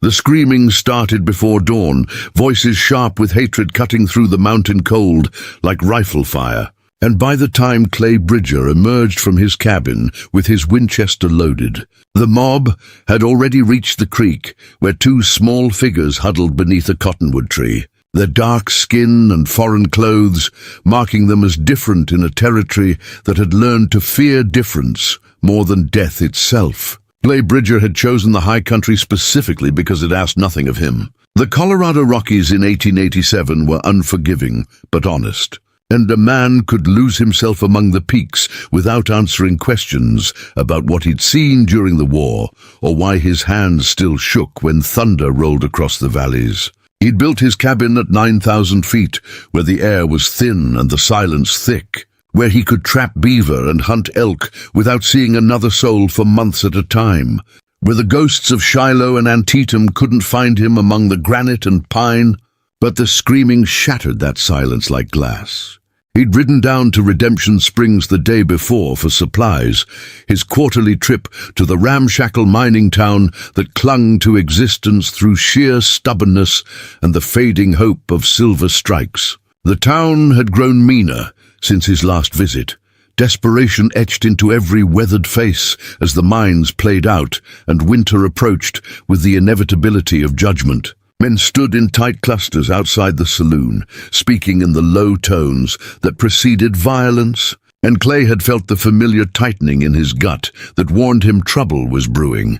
The screaming started before dawn, voices sharp with hatred cutting through the mountain cold like rifle fire. And by the time Clay Bridger emerged from his cabin with his Winchester loaded, the mob had already reached the creek where two small figures huddled beneath a cottonwood tree, their dark skin and foreign clothes marking them as different in a territory that had learned to fear difference more than death itself. Clay Bridger had chosen the high country specifically because it asked nothing of him. The Colorado Rockies in 1887 were unforgiving but honest, and a man could lose himself among the peaks without answering questions about what he'd seen during the war or why his hands still shook when thunder rolled across the valleys. He'd built his cabin at 9,000 feet, where the air was thin and the silence thick, where he could trap beaver and hunt elk without seeing another soul for months at a time, where the ghosts of Shiloh and Antietam couldn't find him among the granite and pine. But the screaming shattered that silence like glass. He'd ridden down to Redemption Springs the day before for supplies, his quarterly trip to the ramshackle mining town that clung to existence through sheer stubbornness and the fading hope of silver strikes. The town had grown meaner since his last visit, desperation etched into every weathered face as the mines played out and winter approached with the inevitability of judgment. Men stood in tight clusters outside the saloon, speaking in the low tones that preceded violence, and Clay had felt the familiar tightening in his gut that warned him trouble was brewing.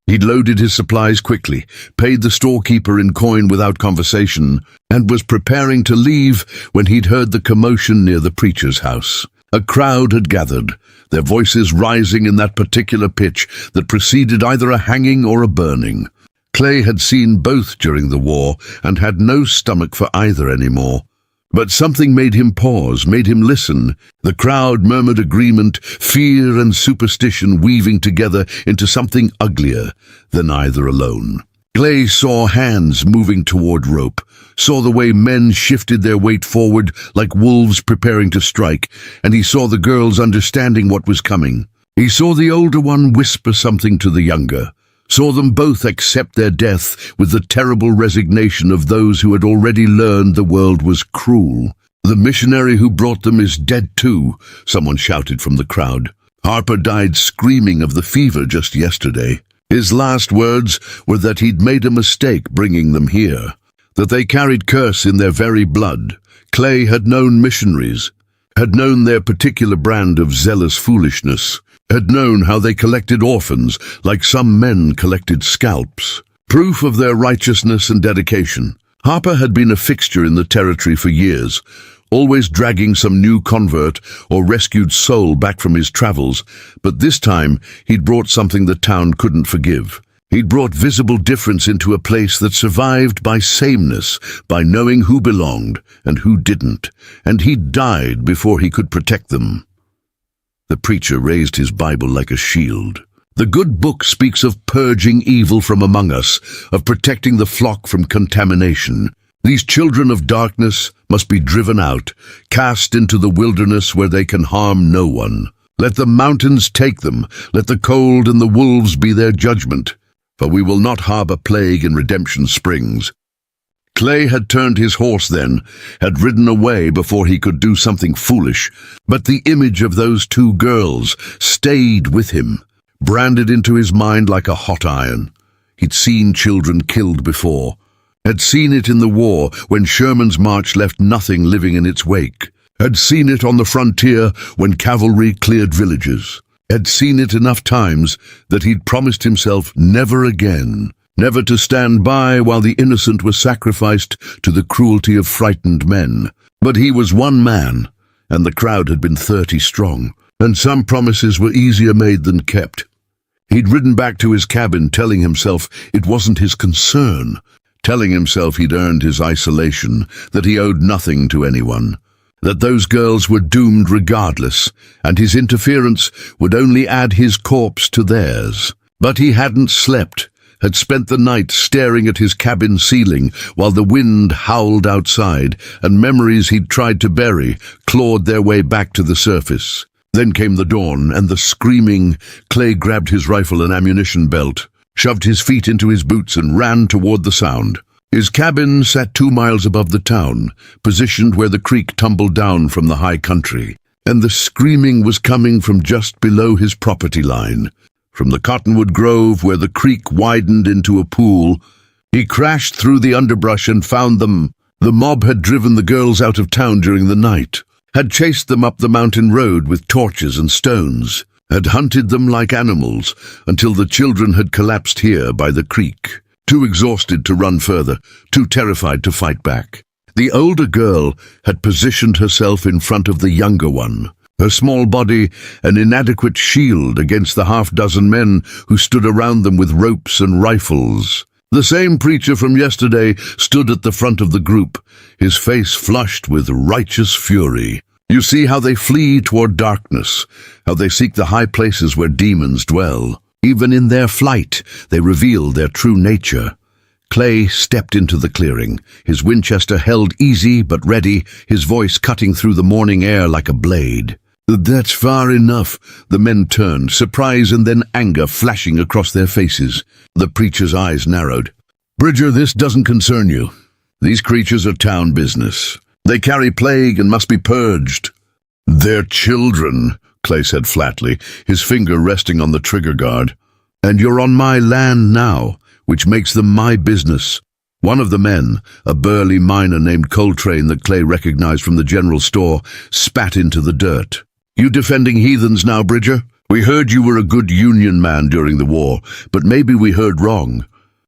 He'd loaded his supplies quickly, paid the storekeeper in coin without conversation, and was preparing to leave when he'd heard the commotion near the preacher's house. A crowd had gathered, their voices rising in that particular pitch that preceded either a hanging or a burning. Clay had seen both during the war and had no stomach for either anymore. But something made him pause, made him listen. The crowd murmured agreement, fear and superstition weaving together into something uglier than either alone. Clay saw hands moving toward rope, saw the way men shifted their weight forward like wolves preparing to strike, and he saw the girls understanding what was coming. He saw the older one whisper something to the younger, saw them both accept their death with the terrible resignation of those who had already learned the world was cruel. "The missionary who brought them is dead too," someone shouted from the crowd. "Harper died screaming of the fever just yesterday. His last words were that he'd made a mistake bringing them here, that they carried curse in their very blood." Clay had known missionaries, had known their particular brand of zealous foolishness, had known how they collected orphans like some men collected scalps, proof of their righteousness and dedication. Harper had been a fixture in the territory for years, always dragging some new convert or rescued soul back from his travels, but this time he'd brought something the town couldn't forgive. He'd brought visible difference into a place that survived by sameness, by knowing who belonged and who didn't, and he'd died before he could protect them. The preacher raised his Bible like a shield. The good book speaks of purging evil from among us, of protecting the flock from contamination. These children of darkness must be driven out, cast into the wilderness where they can harm no one. Let the mountains take them, let the cold and the wolves be their judgment, for we will not harbor plague in Redemption Springs. Clay had turned his horse then, had ridden away before he could do something foolish, but the image of those two girls stayed with him, branded into his mind like a hot iron. He'd seen children killed before, had seen it in the war when Sherman's march left nothing living in its wake, had seen it on the frontier when cavalry cleared villages, had seen it enough times that he'd promised himself never again. Never to stand by while the innocent was sacrificed to the cruelty of frightened men. But he was one man, and the crowd had been 30 strong, and some promises were easier made than kept. He'd ridden back to his cabin telling himself it wasn't his concern, telling himself he'd earned his isolation, that he owed nothing to anyone, that those girls were doomed regardless, and his interference would only add his corpse to theirs. But he hadn't slept, had spent the night staring at his cabin ceiling while the wind howled outside, and memories he'd tried to bury clawed their way back to the surface. Then came the dawn and the screaming. Clay grabbed his rifle and ammunition belt. shoved his feet into his boots and ran toward the sound. His cabin sat 2 miles above the town, positioned where the creek tumbled down from the high country, and the screaming was coming from just below his property line. From the cottonwood grove where the creek widened into a pool, he crashed through the underbrush and found them. The mob had driven the girls out of town during the night, had chased them up the mountain road with torches and stones, had hunted them like animals until the children had collapsed here by the creek, too exhausted to run further, too terrified to fight back. The older girl had positioned herself in front of the younger one, her small body an inadequate shield against the half-dozen men who stood around them with ropes and rifles. The same preacher from yesterday stood at the front of the group, his face flushed with righteous fury. You see how they flee toward darkness, how they seek the high places where demons dwell. Even in their flight, they reveal their true nature. Clay stepped into the clearing, his Winchester held easy but ready, his voice cutting through the morning air like a blade. "That's far enough." The men turned, surprise and then anger flashing across their faces. The preacher's eyes narrowed. "Bridger, this doesn't concern you. These creatures are town business. They carry plague and must be purged." "They're children," Clay said flatly, his finger resting on the trigger guard. "And you're on my land now, which makes them my business." One of the men, a burly miner named Coltrane that Clay recognized from the general store, spat into the dirt. "You defending heathens now, Bridger? We heard you were a good Union man during the war, but maybe we heard wrong.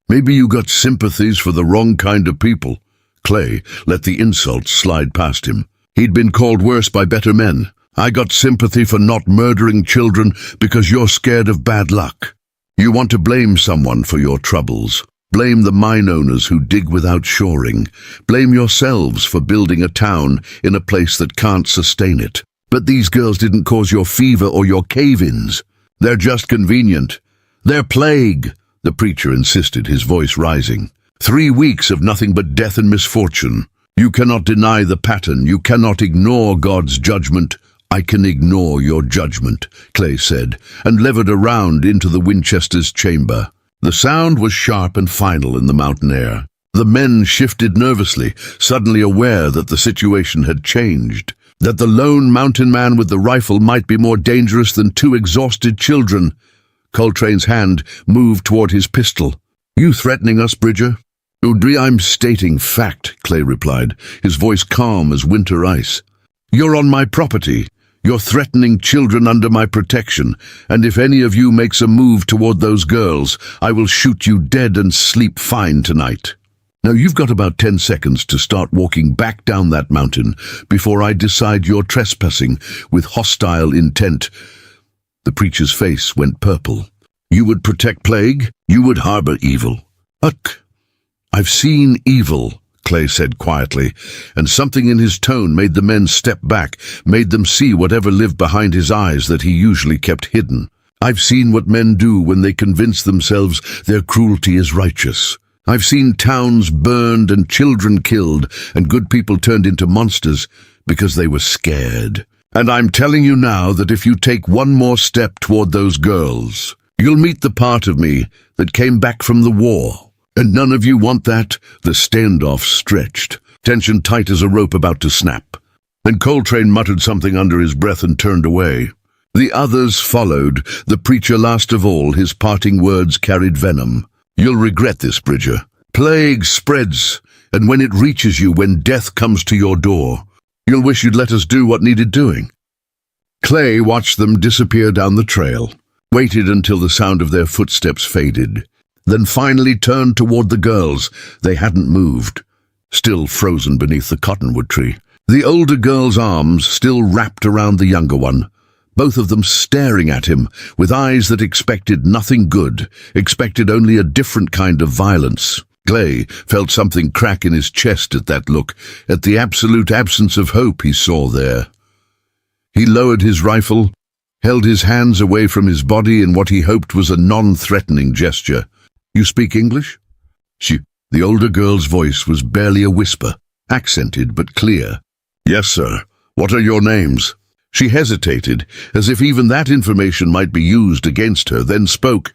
Maybe you got sympathies for the wrong kind of people." Clay let the insults slide past him. He'd been called worse by better men. "I got sympathy for not murdering children because you're scared of bad luck. You want to blame someone for your troubles. Blame the mine owners who dig without shoring. Blame yourselves for building a town in a place that can't sustain it. But these girls didn't cause your fever or your cave-ins. They're just convenient. They're plague," the preacher insisted, his voice rising. 3 weeks of nothing but death and misfortune. You cannot deny the pattern. You cannot ignore God's judgment. "I can ignore your judgment," Clay said, and levered around into the Winchester's chamber. The sound was sharp and final in the mountain air. The men shifted nervously, suddenly aware that the situation had changed, that the lone mountain man with the rifle might be more dangerous than 2 exhausted children. Coltrane's hand moved toward his pistol. "You threatening us, Bridger?" "I'm stating fact," Clay replied, his voice calm as winter ice. "You're on my property. You're threatening children under my protection, and if any of you makes a move toward those girls, I will shoot you dead and sleep fine tonight. Now you've got about 10 seconds to start walking back down that mountain before I decide you're trespassing with hostile intent." The preacher's face went purple. "You would protect plague? You would harbor evil?" "Ugh. I've seen evil," Clay said quietly, and something in his tone made the men step back, made them see whatever lived behind his eyes that he usually kept hidden. "I've seen what men do when they convince themselves their cruelty is righteous. I've seen towns burned and children killed and good people turned into monsters because they were scared. And I'm telling you now that if you take one more step toward those girls, you'll meet the part of me that came back from the war. And none of you want that." The standoff stretched, tension tight as a rope about to snap. Then Coltrane muttered something under his breath and turned away. The others followed, the preacher last of all, his parting words carried venom. "You'll regret this, Bridger. Plague spreads, and when it reaches you, when death comes to your door, you'll wish you'd let us do what needed doing." Clay watched them disappear down the trail, waited until the sound of their footsteps faded, then finally turned toward the girls. They hadn't moved, still frozen beneath the cottonwood tree. The older girl's arms still wrapped around the younger one, both of them staring at him with eyes that expected nothing good, expected only a different kind of violence. Clay felt something crack in his chest at that look, at the absolute absence of hope he saw there. He lowered his rifle, held his hands away from his body in what he hoped was a non-threatening gesture. "You speak English?" The older girl's voice was barely a whisper, accented but clear. "Yes, sir. What are your names?" She hesitated, as if even that information might be used against her, then spoke.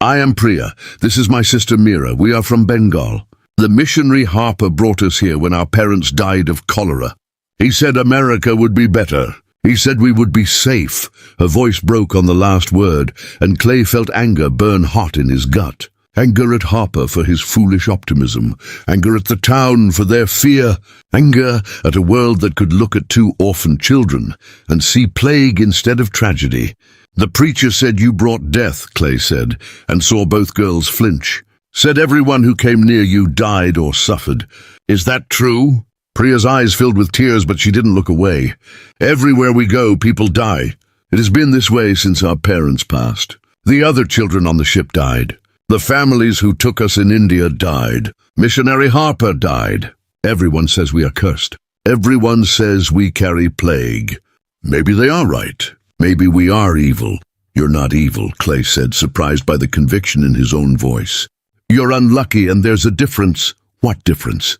I am Priya. This is my sister Mira. We are from Bengal. The missionary Harper brought us here when our parents died of cholera. He said America would be better. He said we would be safe. Her voice broke on the last word, and Clay felt anger burn hot in his gut. Anger at Harper for his foolish optimism. Anger at the town for their fear. Anger at a world that could look at two orphan children and see plague instead of tragedy. The preacher said you brought death, Clay said, and saw both girls flinch. Said everyone who came near you died or suffered. Is that true? Priya's eyes filled with tears, but she didn't look away. Everywhere we go, people die. It has been this way since our parents passed. The other children on the ship died. The families who took us in India died. Missionary Harper died. Everyone says we are cursed. Everyone says we carry plague. Maybe they are right. Maybe we are evil. You're not evil, Clay said, surprised by the conviction in his own voice. You're unlucky, and there's a difference. What difference?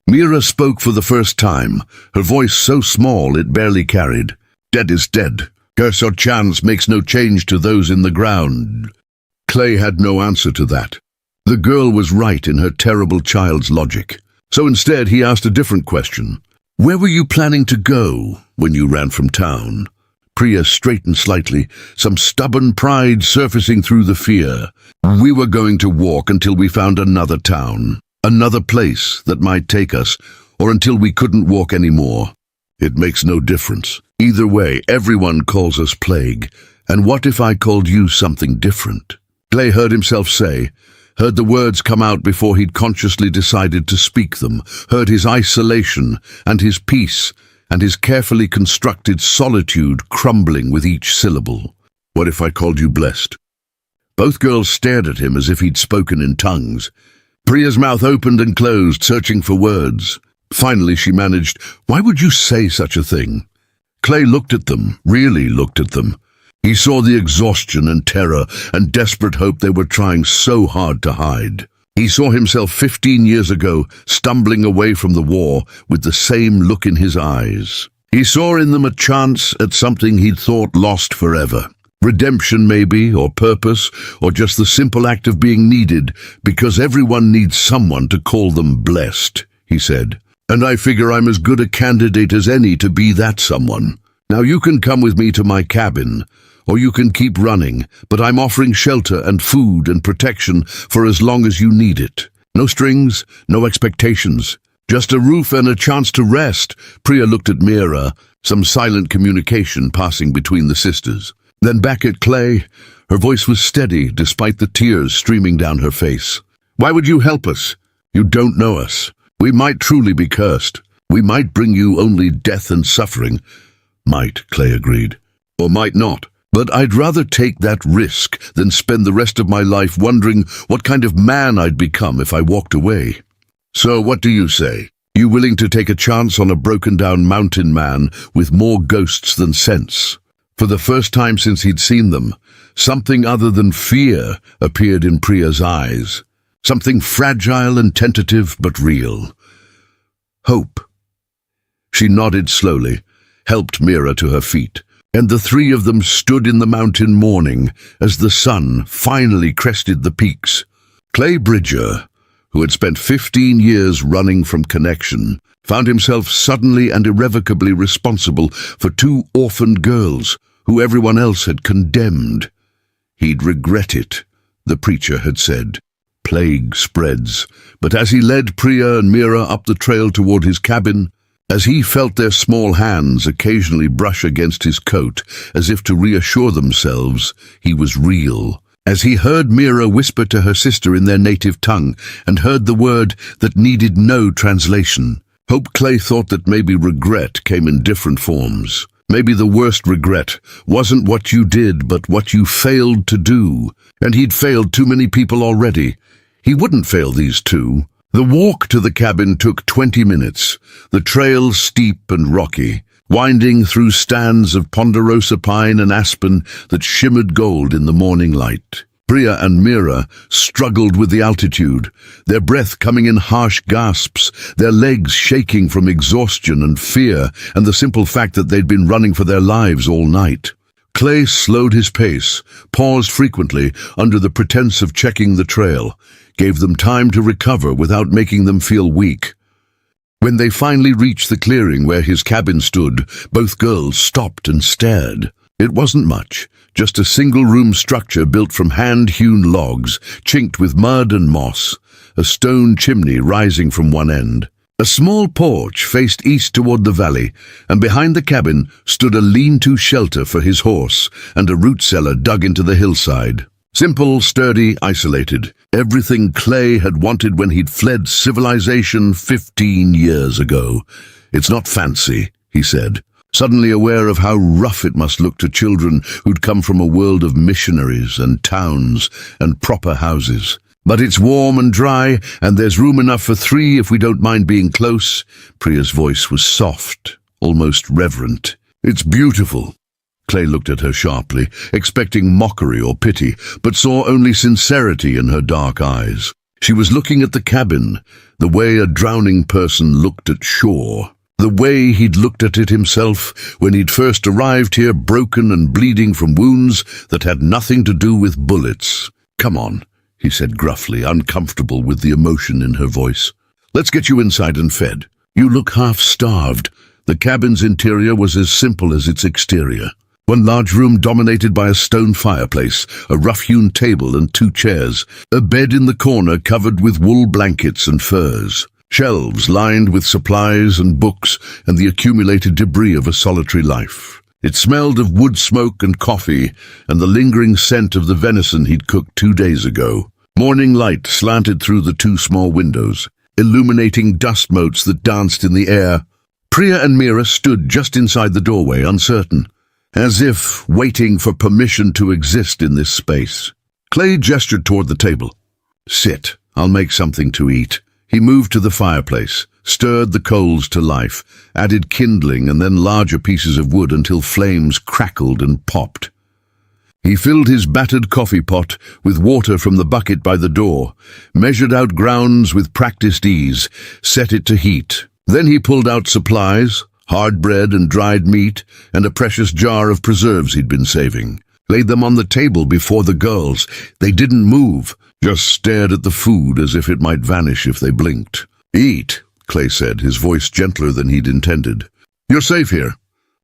Mira spoke for the first time, her voice so small it barely carried. Dead is dead. Curse or chance makes no change to those in the ground. Clay had no answer to that. The girl was right in her terrible child's logic. So instead he asked a different question. Where were you planning to go when you ran from town? Priya straightened slightly, some stubborn pride surfacing through the fear. We were going to walk until we found another town, another place that might take us, or until we couldn't walk anymore. It makes no difference. Either way, everyone calls us plague. And what if I called you something different? Clay heard himself say, heard the words come out before he'd consciously decided to speak them, heard his isolation and his peace and his carefully constructed solitude crumbling with each syllable. What if I called you blessed? Both girls stared at him as if he'd spoken in tongues. Priya's mouth opened and closed, searching for words. Finally she managed, why would you say such a thing? Clay looked at them, really looked at them. He saw the exhaustion and terror and desperate hope they were trying so hard to hide. He saw himself 15 years ago, stumbling away from the war with the same look in his eyes. He saw in them a chance at something he'd thought lost forever. Redemption maybe, or purpose, or just the simple act of being needed, because everyone needs someone to call them blessed, he said. And I figure I'm as good a candidate as any to be that someone. Now you can come with me to my cabin, or you can keep running, but I'm offering shelter and food and protection for as long as you need it. No strings, no expectations, just a roof and a chance to rest. Priya looked at Mira, some silent communication passing between the sisters. Then back at Clay, her voice was steady despite the tears streaming down her face. Why would you help us? You don't know us. We might truly be cursed. We might bring you only death and suffering. Might, Clay agreed. Or might not. But I'd rather take that risk than spend the rest of my life wondering what kind of man I'd become if I walked away. So what do you say? You willing to take a chance on a broken-down mountain man with more ghosts than sense? For the first time since he'd seen them, something other than fear appeared in Priya's eyes. Something fragile and tentative but real. Hope. She nodded slowly, helped Mira to her feet, and the three of them stood in the mountain mourning as the sun finally crested the peaks. Clay Bridger, who had spent 15 years running from connection, found himself suddenly and irrevocably responsible for two orphaned girls who everyone else had condemned. He'd regret it, the preacher had said. Plague spreads, but as he led Priya and Mira up the trail toward his cabin, as he felt their small hands occasionally brush against his coat, as if to reassure themselves he was real, as he heard Mira whisper to her sister in their native tongue, and heard the word that needed no translation, Hope Clay thought that maybe regret came in different forms. Maybe the worst regret wasn't what you did, but what you failed to do, and he'd failed too many people already. He wouldn't fail these two. The walk to the cabin took 20 minutes, the trail steep and rocky, winding through stands of ponderosa pine and aspen that shimmered gold in the morning light. Priya and Mira struggled with the altitude, their breath coming in harsh gasps, their legs shaking from exhaustion and fear and the simple fact that they'd been running for their lives all night. Clay slowed his pace, paused frequently under the pretense of checking the trail, gave them time to recover without making them feel weak. When they finally reached the clearing where his cabin stood, both girls stopped and stared. It wasn't much, just a single-room structure built from hand-hewn logs, chinked with mud and moss, a stone chimney rising from one end. A small porch faced east toward the valley, and behind the cabin stood a lean-to shelter for his horse and a root cellar dug into the hillside. Simple, sturdy, isolated. Everything Clay had wanted when he'd fled civilization 15 years ago. "It's not fancy," he said, suddenly aware of how rough it must look to children who'd come from a world of missionaries and towns and proper houses. "But it's warm and dry, and there's room enough for 3 if we don't mind being close." Priya's voice was soft, almost reverent. "It's beautiful." Clay looked at her sharply, expecting mockery or pity, but saw only sincerity in her dark eyes. She was looking at the cabin, the way a drowning person looked at shore. The way he'd looked at it himself when he'd first arrived here, broken and bleeding from wounds that had nothing to do with bullets. "Come on," he said gruffly, uncomfortable with the emotion in her voice. "Let's get you inside and fed. You look half-starved." The cabin's interior was as simple as its exterior. One large room dominated by a stone fireplace, a rough-hewn table and 2 chairs, a bed in the corner covered with wool blankets and furs, shelves lined with supplies and books and the accumulated debris of a solitary life. It smelled of wood smoke and coffee and the lingering scent of the venison he'd cooked 2 days ago. Morning light slanted through the 2 small windows, illuminating dust motes that danced in the air. Priya and Mira stood just inside the doorway, uncertain, as if waiting for permission to exist in this space. Clay gestured toward the table. "Sit, I'll make something to eat." He moved to the fireplace, stirred the coals to life, added kindling and then larger pieces of wood until flames crackled and popped. He filled his battered coffee pot with water from the bucket by the door, measured out grounds with practiced ease, set it to heat. Then he pulled out supplies, hard bread and dried meat, and a precious jar of preserves he'd been saving. Laid them on the table before the girls. They didn't move, just stared at the food as if it might vanish if they blinked. "Eat," Clay said, his voice gentler than he'd intended. "You're safe here.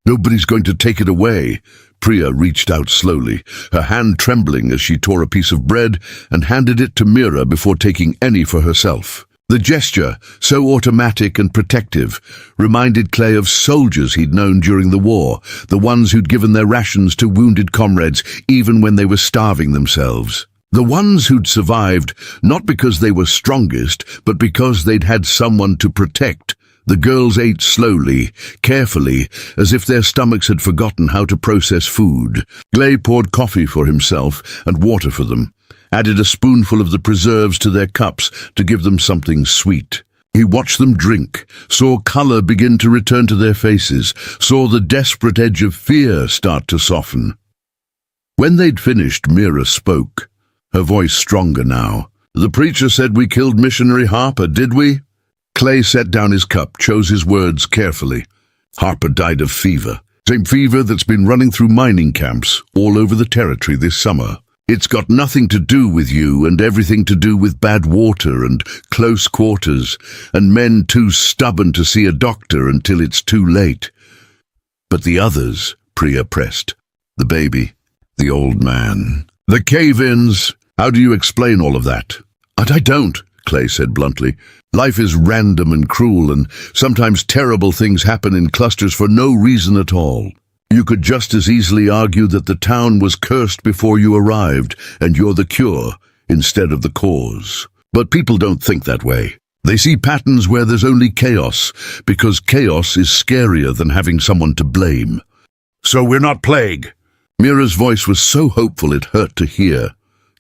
Nobody's going to take it away." Priya reached out slowly, her hand trembling as she tore a piece of bread and handed it to Mira before taking any for herself. The gesture, so automatic and protective, reminded Clay of soldiers he'd known during the war, the ones who'd given their rations to wounded comrades even when they were starving themselves. The ones who'd survived, not because they were strongest, but because they'd had someone to protect. The girls ate slowly, carefully, as if their stomachs had forgotten how to process food. Clay poured coffee for himself and water for them, added a spoonful of the preserves to their cups to give them something sweet. He watched them drink, saw color begin to return to their faces, saw the desperate edge of fear start to soften. When they'd finished, Mira spoke, her voice stronger now. "The preacher said we killed missionary Harper, did we?" Clay set down his cup, chose his words carefully. "Harper died of fever. Same fever that's been running through mining camps all over the territory this summer. It's got nothing to do with you and everything to do with bad water and close quarters and men too stubborn to see a doctor until it's too late." "But the others," Priya pressed. "The baby, the old man, the cave-ins. How do you explain all of that?" "I don't," Clay said bluntly. "Life is random and cruel, and sometimes terrible things happen in clusters for no reason at all. You could just as easily argue that the town was cursed before you arrived, and you're the cure instead of the cause. But people don't think that way. They see patterns where there's only chaos, because chaos is scarier than having someone to blame." "So we're not plague?" Mira's voice was so hopeful it hurt to hear.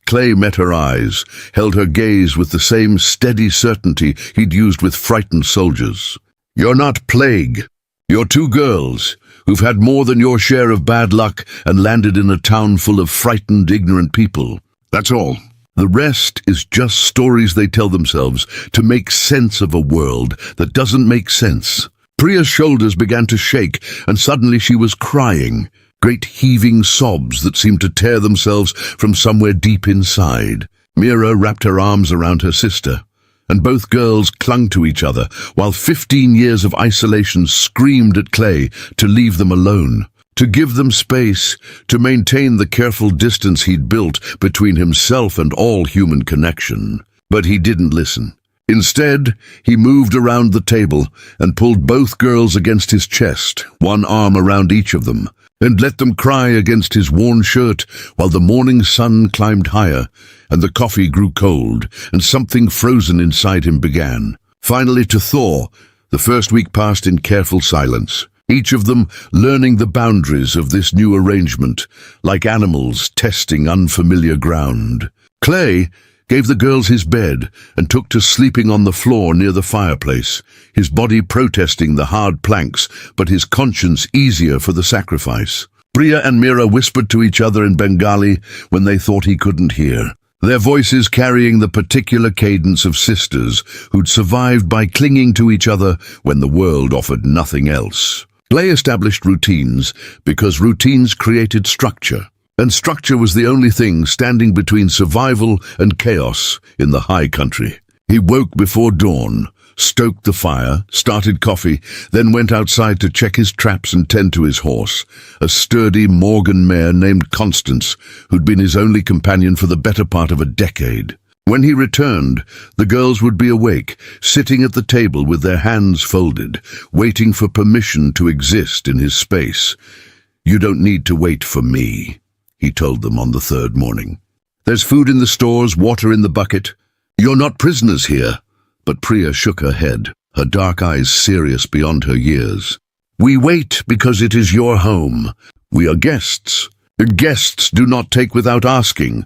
Clay met her eyes, held her gaze with the same steady certainty he'd used with frightened soldiers. "You're not plague. You're 2 girls who've had more than your share of bad luck and landed in a town full of frightened, ignorant people. That's all. The rest is just stories they tell themselves to make sense of a world that doesn't make sense." Priya's shoulders began to shake, and suddenly she was crying. great heaving sobs that seemed to tear themselves from somewhere deep inside. Mira wrapped her arms around her sister, and both girls clung to each other, while 15 years of isolation screamed at Clay to leave them alone, to give them space, to maintain the careful distance he'd built between himself and all human connection. But he didn't listen. Instead, he moved around the table and pulled both girls against his chest, one arm around each of them, and let them cry against his worn shirt while the morning sun climbed higher and the coffee grew cold and something frozen inside him began. Finally, to Thor, the first week passed in careful silence, each of them learning the boundaries of this new arrangement, like animals testing unfamiliar ground. Clay gave the girls his bed and took to sleeping on the floor near the fireplace, his body protesting the hard planks, but his conscience easier for the sacrifice. Priya and Mira whispered to each other in Bengali when they thought he couldn't hear, their voices carrying the particular cadence of sisters who'd survived by clinging to each other when the world offered nothing else. Clay established routines because routines created structure. And structure was the only thing standing between survival and chaos in the high country. He woke before dawn, stoked the fire, started coffee, then went outside to check his traps and tend to his horse, a sturdy Morgan mare named Constance, who'd been his only companion for the better part of a decade. When he returned, the girls would be awake, sitting at the table with their hands folded, waiting for permission to exist in his space. "You don't need to wait for me," he told them on the third morning. "There's food in the stores, water in the bucket. You're not prisoners here." But Priya shook her head, her dark eyes serious beyond her years. "We wait because it is your home. We are guests. Guests do not take without asking."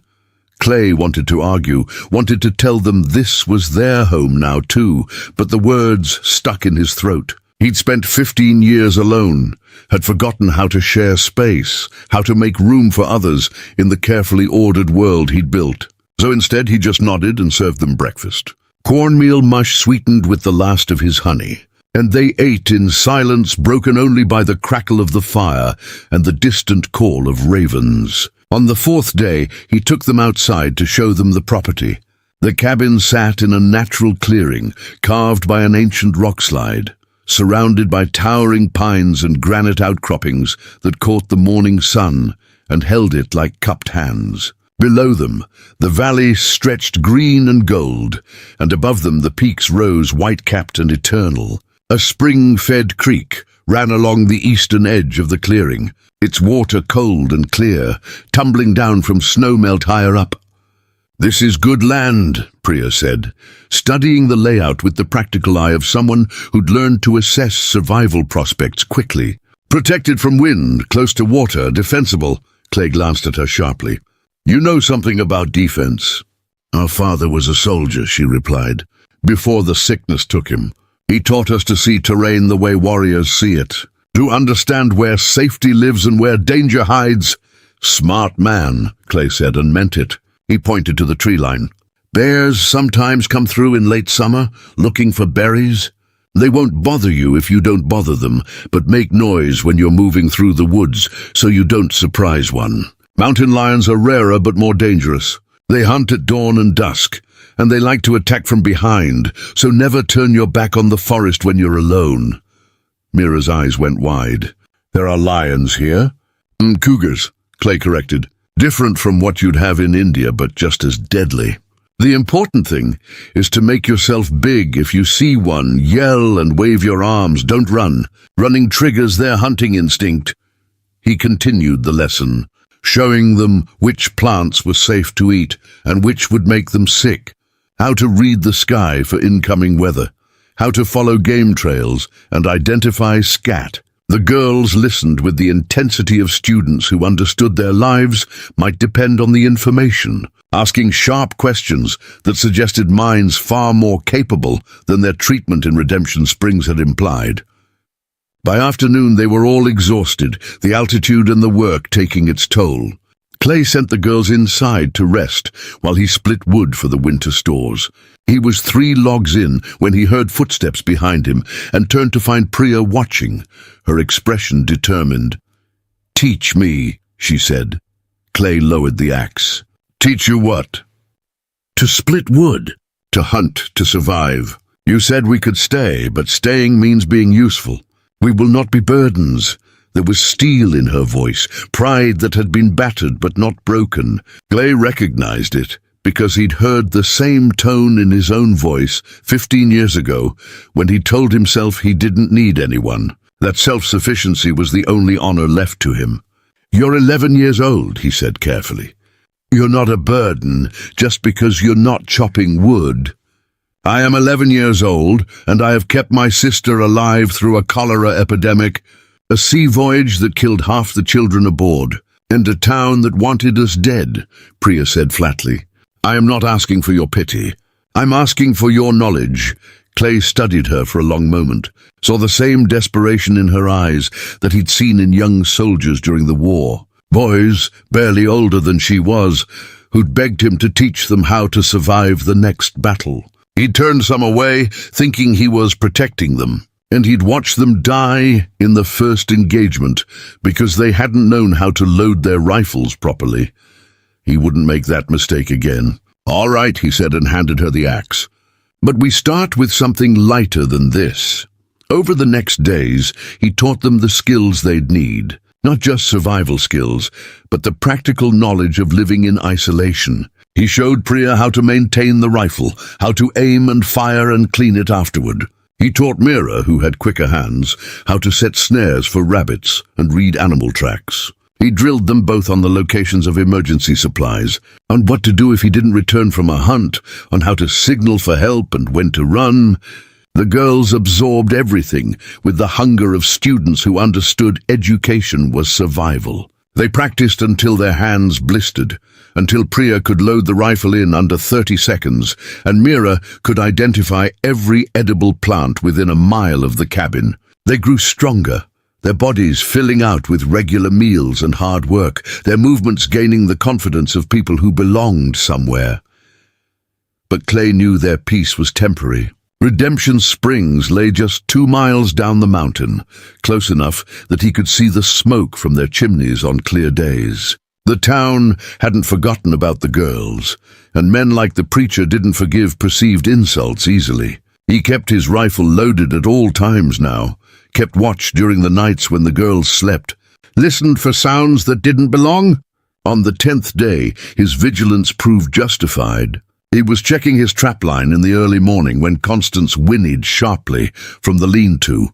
Clay wanted to argue, wanted to tell them this was their home now too, but the words stuck in his throat. He'd spent 15 years alone, had forgotten how to share space, how to make room for others in the carefully ordered world he'd built. So instead he just nodded and served them breakfast. Cornmeal mush sweetened with the last of his honey. And they ate in silence broken only by the crackle of the fire and the distant call of ravens. On the fourth day, he took them outside to show them the property. The cabin sat in a natural clearing, carved by an ancient rockslide, surrounded by towering pines and granite outcroppings that caught the morning sun and held it like cupped hands. Below them, the valley stretched green and gold, and above them the peaks rose white-capped and eternal. A spring-fed creek ran along the eastern edge of the clearing, its water cold and clear, tumbling down from snowmelt higher up. "This is good land," Priya said, studying the layout with the practical eye of someone who'd learned to assess survival prospects quickly. "Protected from wind, close to water, defensible." Clay glanced at her sharply. "You know something about defense." "Our father was a soldier," she replied, "before the sickness took him. He taught us to see terrain the way warriors see it, to understand where safety lives and where danger hides." "Smart man," Clay said, and meant it. He pointed to the tree line. "Bears sometimes come through in late summer, looking for berries. They won't bother you if you don't bother them, but make noise when you're moving through the woods so you don't surprise one. Mountain lions are rarer but more dangerous. They hunt at dawn and dusk, and they like to attack from behind, so never turn your back on the forest when you're alone." Mira's eyes went wide. "There are lions here?" "Cougars," Clay corrected. "Different from what you'd have in India, but just as deadly. The important thing is to make yourself big. If you see one, yell and wave your arms, don't run. Running triggers their hunting instinct." He continued the lesson, showing them which plants were safe to eat and which would make them sick, how to read the sky for incoming weather, how to follow game trails and identify scat. The girls listened with the intensity of students who understood their lives might depend on the information, asking sharp questions that suggested minds far more capable than their treatment in Redemption Springs had implied. By afternoon they were all exhausted, the altitude and the work taking its toll. Clay sent the girls inside to rest while he split wood for the winter stores. He was 3 logs in when he heard footsteps behind him and turned to find Priya watching, her expression determined. "Teach me," she said. Clay lowered the axe. "Teach you what?" "To split wood." "To hunt, to survive. You said we could stay, but staying means being useful. We will not be burdens." There was steel in her voice, pride that had been battered but not broken. Clay recognized it, because he'd heard the same tone in his own voice 15 years ago when he told himself he didn't need anyone, that self-sufficiency was the only honor left to him. "You're 11 years old," he said carefully. "You're not a burden just because you're not chopping wood." "I am 11 years old, and I have kept my sister alive through a cholera epidemic, a sea voyage that killed half the children aboard, and a town that wanted us dead," Priya said flatly. "I am not asking for your pity. I'm asking for your knowledge." Clay studied her for a long moment, saw the same desperation in her eyes that he'd seen in young soldiers during the war. Boys, barely older than she was, who'd begged him to teach them how to survive the next battle. He'd turned some away, thinking he was protecting them, and he'd watched them die in the first engagement because they hadn't known how to load their rifles properly. He wouldn't make that mistake again. "All right," he said, and handed her the axe. "But we start with something lighter than this." Over the next days, he taught them the skills they'd need. Not just survival skills, but the practical knowledge of living in isolation. He showed Priya how to maintain the rifle, how to aim and fire and clean it afterward. He taught Mira, who had quicker hands, how to set snares for rabbits and read animal tracks. He drilled them both on the locations of emergency supplies, on what to do if he didn't return from a hunt, on how to signal for help and when to run. The girls absorbed everything with the hunger of students who understood education was survival. They practiced until their hands blistered, until Priya could load the rifle in under 30 seconds, and Mira could identify every edible plant within a mile of the cabin. They grew stronger, their bodies filling out with regular meals and hard work, their movements gaining the confidence of people who belonged somewhere. But Clay knew their peace was temporary. Redemption Springs lay just 2 miles down the mountain, close enough that he could see the smoke from their chimneys on clear days. The town hadn't forgotten about the girls, and men like the preacher didn't forgive perceived insults easily. He kept his rifle loaded at all times now, kept watch during the nights when the girls slept, listened for sounds that didn't belong. On the 10th day, his vigilance proved justified. He was checking his trapline in the early morning when Constance whinnied sharply from the lean-to,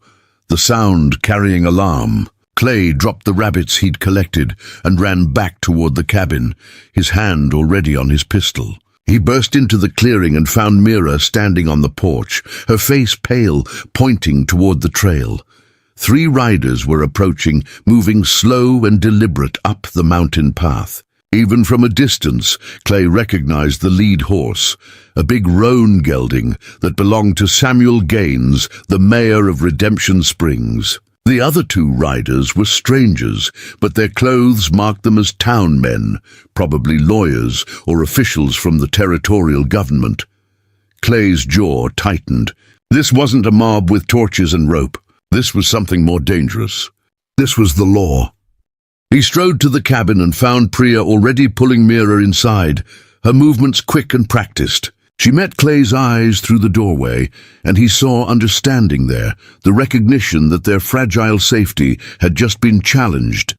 the sound carrying alarm. Clay dropped the rabbits he'd collected and ran back toward the cabin, his hand already on his pistol. He burst into the clearing and found Mira standing on the porch, her face pale, pointing toward the trail. 3 riders were approaching, moving slow and deliberate up the mountain path. Even from a distance, Clay recognized the lead horse, a big roan gelding that belonged to Samuel Gaines, the mayor of Redemption Springs. The other 2 riders were strangers, but their clothes marked them as town men, probably lawyers or officials from the territorial government. Clay's jaw tightened. This wasn't a mob with torches and rope. This was something more dangerous. This was the law. He strode to the cabin and found Priya already pulling Mira inside, her movements quick and practiced. She met Clay's eyes through the doorway, and he saw understanding there, the recognition that their fragile safety had just been challenged.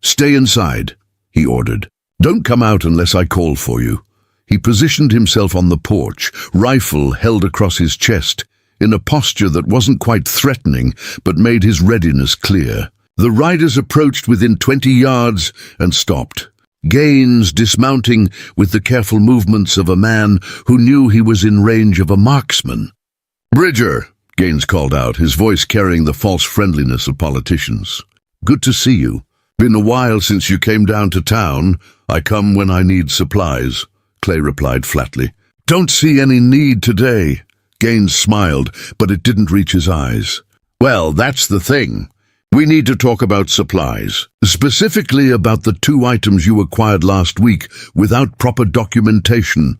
"Stay inside," he ordered. "Don't come out unless I call for you." He positioned himself on the porch, rifle held across his chest, in a posture that wasn't quite threatening, but made his readiness clear. The riders approached within 20 yards and stopped. Gaines dismounting with the careful movements of a man who knew he was in range of a marksman. "Bridger," Gaines called out, his voice carrying the false friendliness of politicians. "Good to see you. Been a while since you came down to town. I come when I need supplies," Clay replied flatly. "Don't see any need today." Gaines smiled, but it didn't reach his eyes. "Well, that's the thing. We need to talk about supplies, specifically about the 2 items you acquired last week without proper documentation."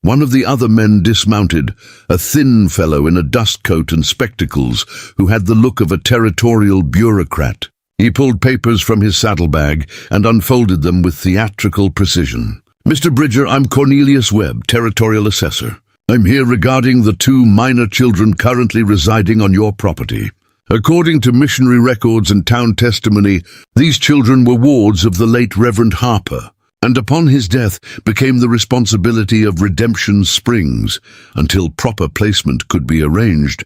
One of the other men dismounted, a thin fellow in a dust coat and spectacles who had the look of a territorial bureaucrat. He pulled papers from his saddlebag and unfolded them with theatrical precision. "Mr. Bridger, I'm Cornelius Webb, Territorial Assessor. I'm here regarding the 2 minor children currently residing on your property. According to missionary records and town testimony, these children were wards of the late Reverend Harper, and upon his death became the responsibility of Redemption Springs until proper placement could be arranged.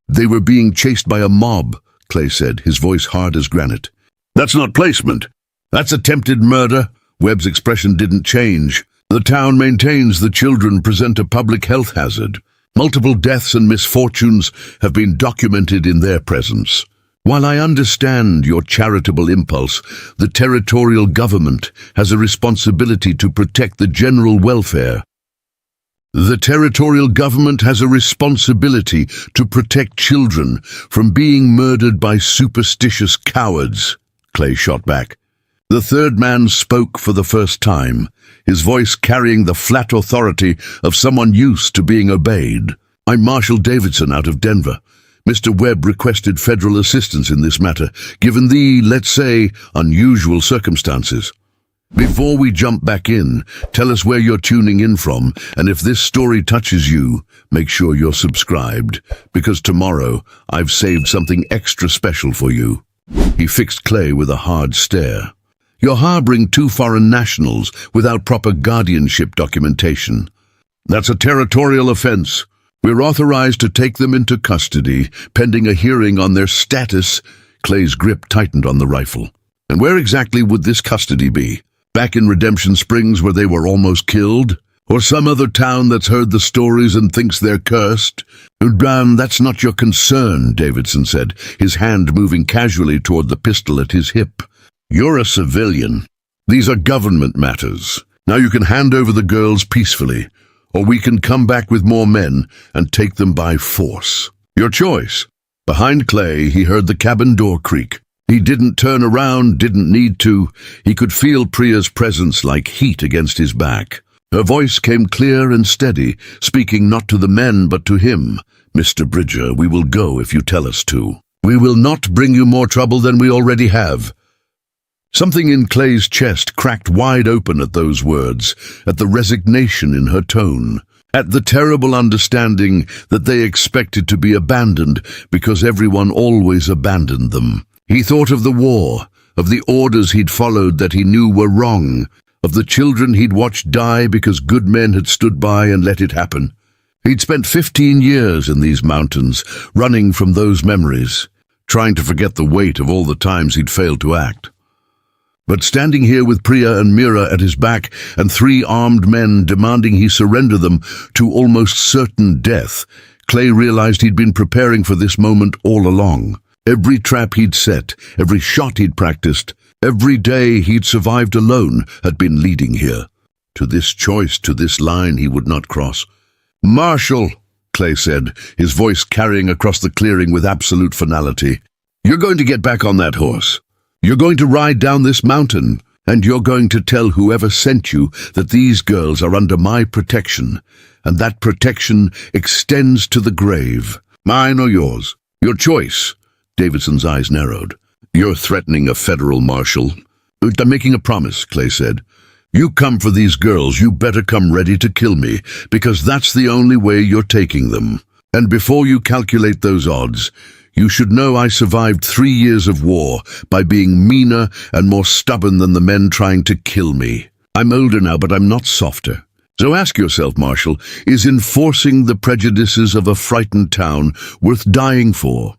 They were being chased by a mob," Clay said, his voice hard as granite. "That's not placement. That's attempted murder." Webb's expression didn't change. "The town maintains the children present a public health hazard. Multiple deaths and misfortunes have been documented in their presence. While I understand your charitable impulse, the territorial government has a responsibility to protect the general welfare. The territorial government has a responsibility to protect children from being murdered by superstitious cowards," Clay shot back. The third man spoke for the first time, his voice carrying the flat authority of someone used to being obeyed. "I'm Marshal Davidson out of Denver. Mr. Webb requested federal assistance in this matter, given the, let's say, unusual circumstances. Before we jump back in, tell us where you're tuning in from, and if this story touches you, make sure you're subscribed, because tomorrow I've saved something extra special for you." He fixed Clay with a hard stare. "You're harboring 2 foreign nationals without proper guardianship documentation. That's a territorial offense. We're authorized to take them into custody, pending a hearing on their status." Clay's grip tightened on the rifle. "And where exactly would this custody be? Back in Redemption Springs where they were almost killed? Or some other town that's heard the stories and thinks they're cursed?" "That's not your concern," Davidson said, his hand moving casually toward the pistol at his hip. "You're a civilian. These are government matters. Now you can hand over the girls peacefully, or we can come back with more men and take them by force. Your choice." Behind Clay, he heard the cabin door creak. He didn't turn around, didn't need to. He could feel Priya's presence like heat against his back. Her voice came clear and steady, speaking not to the men but to him. "Mr. Bridger, we will go if you tell us to. We will not bring you more trouble than we already have." Something in Clay's chest cracked wide open at those words, at the resignation in her tone, at the terrible understanding that they expected to be abandoned because everyone always abandoned them. He thought of the war, of the orders he'd followed that he knew were wrong, of the children he'd watched die because good men had stood by and let it happen. He'd spent 15 years in these mountains, running from those memories, trying to forget the weight of all the times he'd failed to act. But standing here with Priya and Mira at his back and 3 armed men demanding he surrender them to almost certain death, Clay realized he'd been preparing for this moment all along. Every trap he'd set, every shot he'd practiced, every day he'd survived alone had been leading here. To this choice, to this line he would not cross. "Marshal," Clay said, his voice carrying across the clearing with absolute finality, "you're going to get back on that horse. You're going to ride down this mountain, and you're going to tell whoever sent you that these girls are under my protection, and that protection extends to the grave. Mine or yours? Your choice." Davidson's eyes narrowed. "You're threatening a federal marshal." "I'm making a promise," Clay said. "You come for these girls, you better come ready to kill me, because that's the only way you're taking them. And before you calculate those odds, you should know I survived 3 years of war by being meaner and more stubborn than the men trying to kill me. I'm older now, but I'm not softer. So ask yourself, Marshal, is enforcing the prejudices of a frightened town worth dying for?"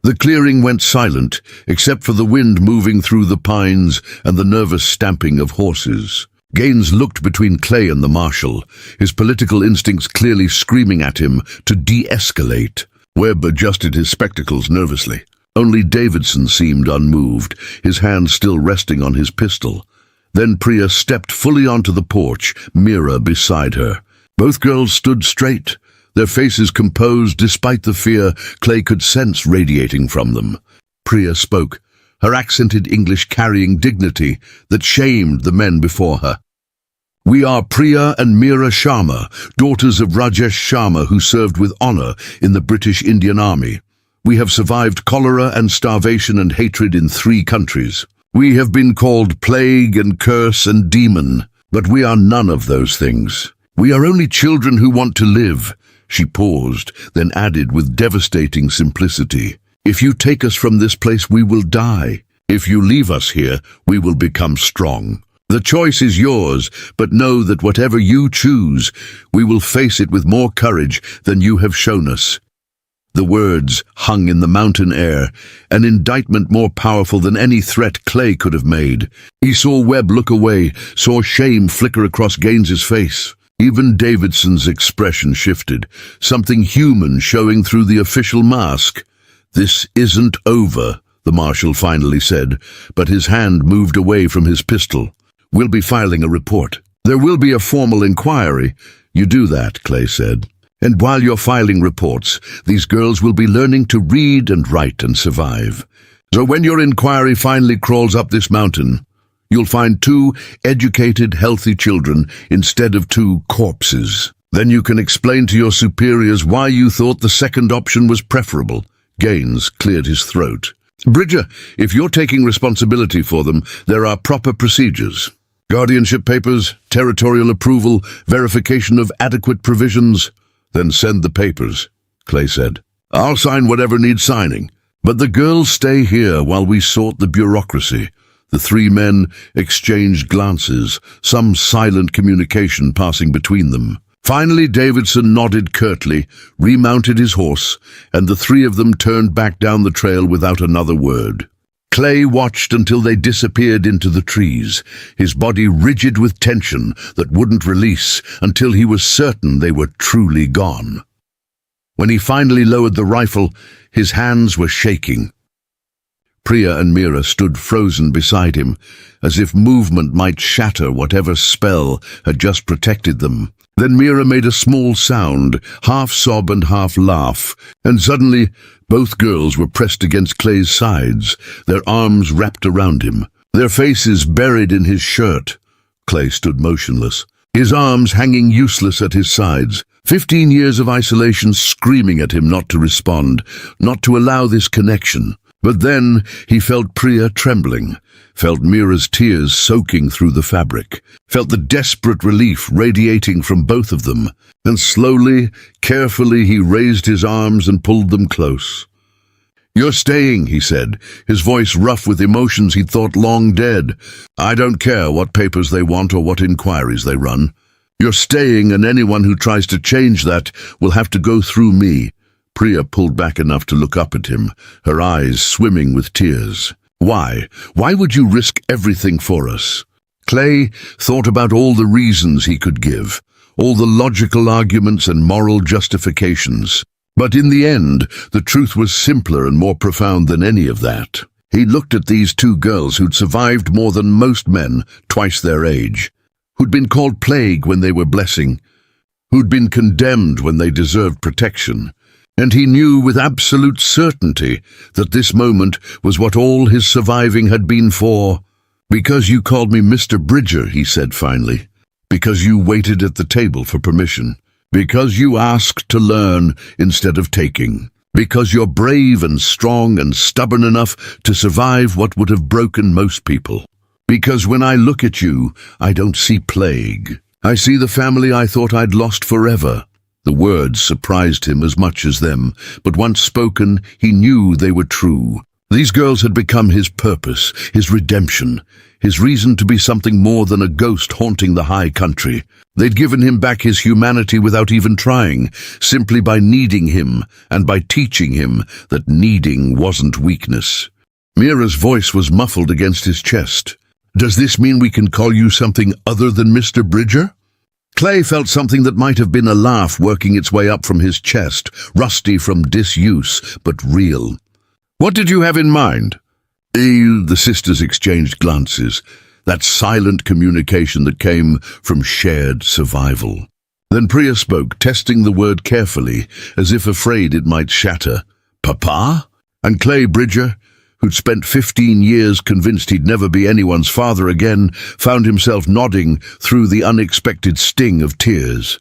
The clearing went silent, except for the wind moving through the pines and the nervous stamping of horses. Gaines looked between Clay and the marshal, his political instincts clearly screaming at him to de-escalate. Webb adjusted his spectacles nervously. Only Davidson seemed unmoved, his hand still resting on his pistol. Then Priya stepped fully onto the porch, Mira beside her. Both girls stood straight, their faces composed despite the fear Clay could sense radiating from them. Priya spoke, her accented English carrying dignity that shamed the men before her. "We are Priya and Mira Sharma, daughters of Rajesh Sharma, who served with honor in the British Indian Army. We have survived cholera and starvation and hatred in 3 countries. We have been called plague and curse and demon, but we are none of those things. We are only children who want to live." She paused, then added with devastating simplicity, "If you take us from this place, we will die. If you leave us here, we will become strong. The choice is yours, but know that whatever you choose, we will face it with more courage than you have shown us." The words hung in the mountain air, an indictment more powerful than any threat Clay could have made. He saw Webb look away, saw shame flicker across Gaines's face. Even Davidson's expression shifted, something human showing through the official mask. "This isn't over," the marshal finally said, but his hand moved away from his pistol. "We'll be filing a report. There will be a formal inquiry." "You do that," Clay said. "And while you're filing reports, these girls will be learning to read and write and survive. So when your inquiry finally crawls up this mountain, you'll find 2 educated, healthy children instead of 2 corpses. Then you can explain to your superiors why you thought the second option was preferable." Gaines cleared his throat. "Bridger, if you're taking responsibility for them, there are proper procedures. Guardianship papers, territorial approval, verification of adequate provisions." "Then send the papers," Clay said. "I'll sign whatever needs signing. But the girls stay here while we sort the bureaucracy." The 3 men exchanged glances, some silent communication passing between them. Finally, Davidson nodded curtly, remounted his horse, and the 3 of them turned back down the trail without another word. Clay watched until they disappeared into the trees, his body rigid with tension that wouldn't release until he was certain they were truly gone. When he finally lowered the rifle, his hands were shaking. Priya and Mira stood frozen beside him, as if movement might shatter whatever spell had just protected them. Then Mira made a small sound, half sob and half laugh, and suddenly both girls were pressed against Clay's sides, their arms wrapped around him, their faces buried in his shirt. Clay stood motionless, his arms hanging useless at his sides, 15 years of isolation screaming at him not to respond, not to allow this connection. But then he felt Priya trembling, felt Mira's tears soaking through the fabric, felt the desperate relief radiating from both of them, and slowly, carefully he raised his arms and pulled them close. "You're staying," he said, his voice rough with emotions he'd thought long dead. "I don't care what papers they want or what inquiries they run. You're staying, and anyone who tries to change that will have to go through me." Priya pulled back enough to look up at him, her eyes swimming with tears. "Why? Why would you risk everything for us?" Clay thought about all the reasons he could give, all the logical arguments and moral justifications. But in the end, the truth was simpler and more profound than any of that. He looked at these 2 girls who'd survived more than most men, twice their age, who'd been called plague when they were blessing, who'd been condemned when they deserved protection. And he knew with absolute certainty that this moment was what all his surviving had been for. "Because you called me Mr. Bridger," he said finally. "Because you waited at the table for permission. Because you asked to learn instead of taking. Because you're brave and strong and stubborn enough to survive what would have broken most people. Because when I look at you, I don't see plague. I see the family I thought I'd lost forever." The words surprised him as much as them, but once spoken, he knew they were true. These girls had become his purpose, his redemption, his reason to be something more than a ghost haunting the high country. They'd given him back his humanity without even trying, simply by needing him and by teaching him that needing wasn't weakness. Mira's voice was muffled against his chest. "Does this mean we can call you something other than Mr. Bridger?" Clay felt something that might have been a laugh working its way up from his chest, rusty from disuse, but real. "What did you have in mind?" The sisters exchanged glances, that silent communication that came from shared survival. Then Priya spoke, testing the word carefully, as if afraid it might shatter. "Papa?" And Clay Bridger, who'd spent 15 years convinced he'd never be anyone's father again, found himself nodding through the unexpected sting of tears.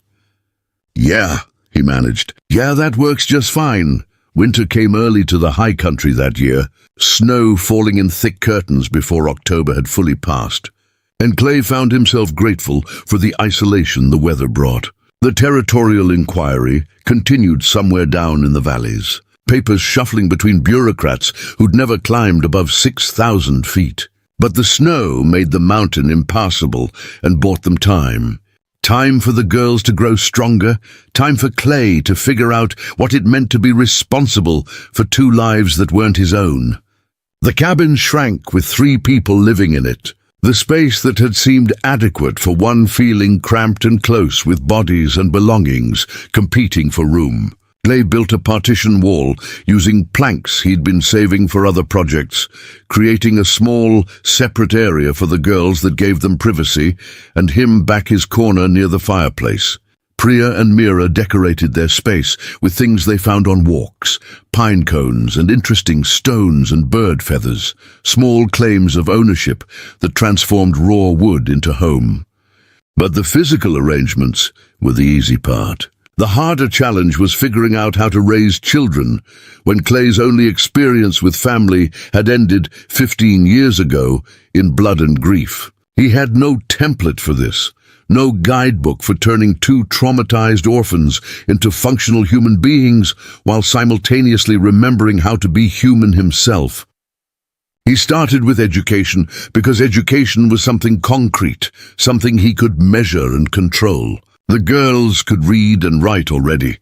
"Yeah," he managed. "Yeah, that works just fine. Winter came early to the high country that year, snow falling in thick curtains before October had fully passed, and Clay found himself grateful for the isolation the weather brought. The territorial inquiry continued somewhere down in the valleys, papers shuffling between bureaucrats who'd never climbed above 6,000 feet. But the snow made the mountain impassable and bought them time. Time for the girls to grow stronger, time for Clay to figure out what it meant to be responsible for two lives that weren't his own. The cabin shrank with 3 people living in it. The space that had seemed adequate for one feeling cramped and close with bodies and belongings competing for room. Clay built a partition wall using planks he'd been saving for other projects, creating a small, separate area for the girls that gave them privacy, and him back his corner near the fireplace. Priya and Meera decorated their space with things they found on walks, pine cones and interesting stones and bird feathers, small claims of ownership that transformed raw wood into home. But the physical arrangements were the easy part. The harder challenge was figuring out how to raise children when Clay's only experience with family had ended 15 years ago in blood and grief. He had no template for this, no guidebook for turning 2 traumatized orphans into functional human beings while simultaneously remembering how to be human himself. He started with education because education was something concrete, something he could measure and control. The girls could read and write already.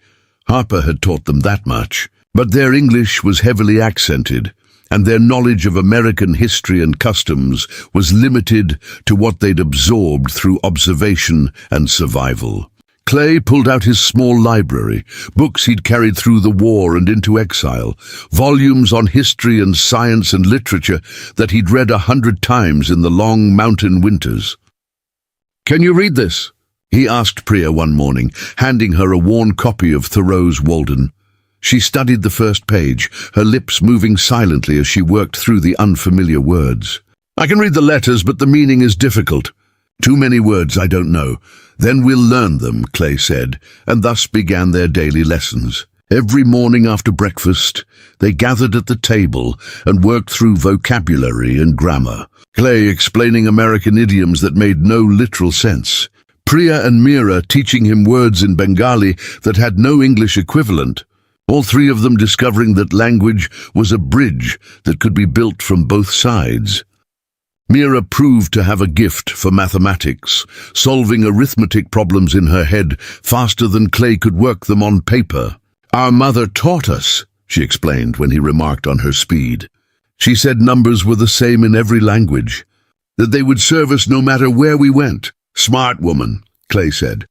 Shappa had taught them that much. But their English was heavily accented, and their knowledge of American history and customs was limited to what they'd absorbed through observation and survival. Clay pulled out his small library, books he'd carried through the war and into exile, volumes on history and science and literature that he'd read 100 times in the long mountain winters. "Can you read this?" he asked Priya one morning, handing her a worn copy of Thoreau's Walden. She studied the first page, her lips moving silently as she worked through the unfamiliar words. "I can read the letters, but the meaning is difficult. Too many words I don't know. Then we'll learn them," Clay said, and thus began their daily lessons. Every morning after breakfast, they gathered at the table and worked through vocabulary and grammar, Clay explaining American idioms that made no literal sense. Priya and Meera teaching him words in Bengali that had no English equivalent, all 3 of them discovering that language was a bridge that could be built from both sides. Meera proved to have a gift for mathematics, solving arithmetic problems in her head faster than Clay could work them on paper. "Our mother taught us," she explained when he remarked on her speed. "She said numbers were the same in every language, that they would serve us no matter where we went." "Smart woman," Clay said,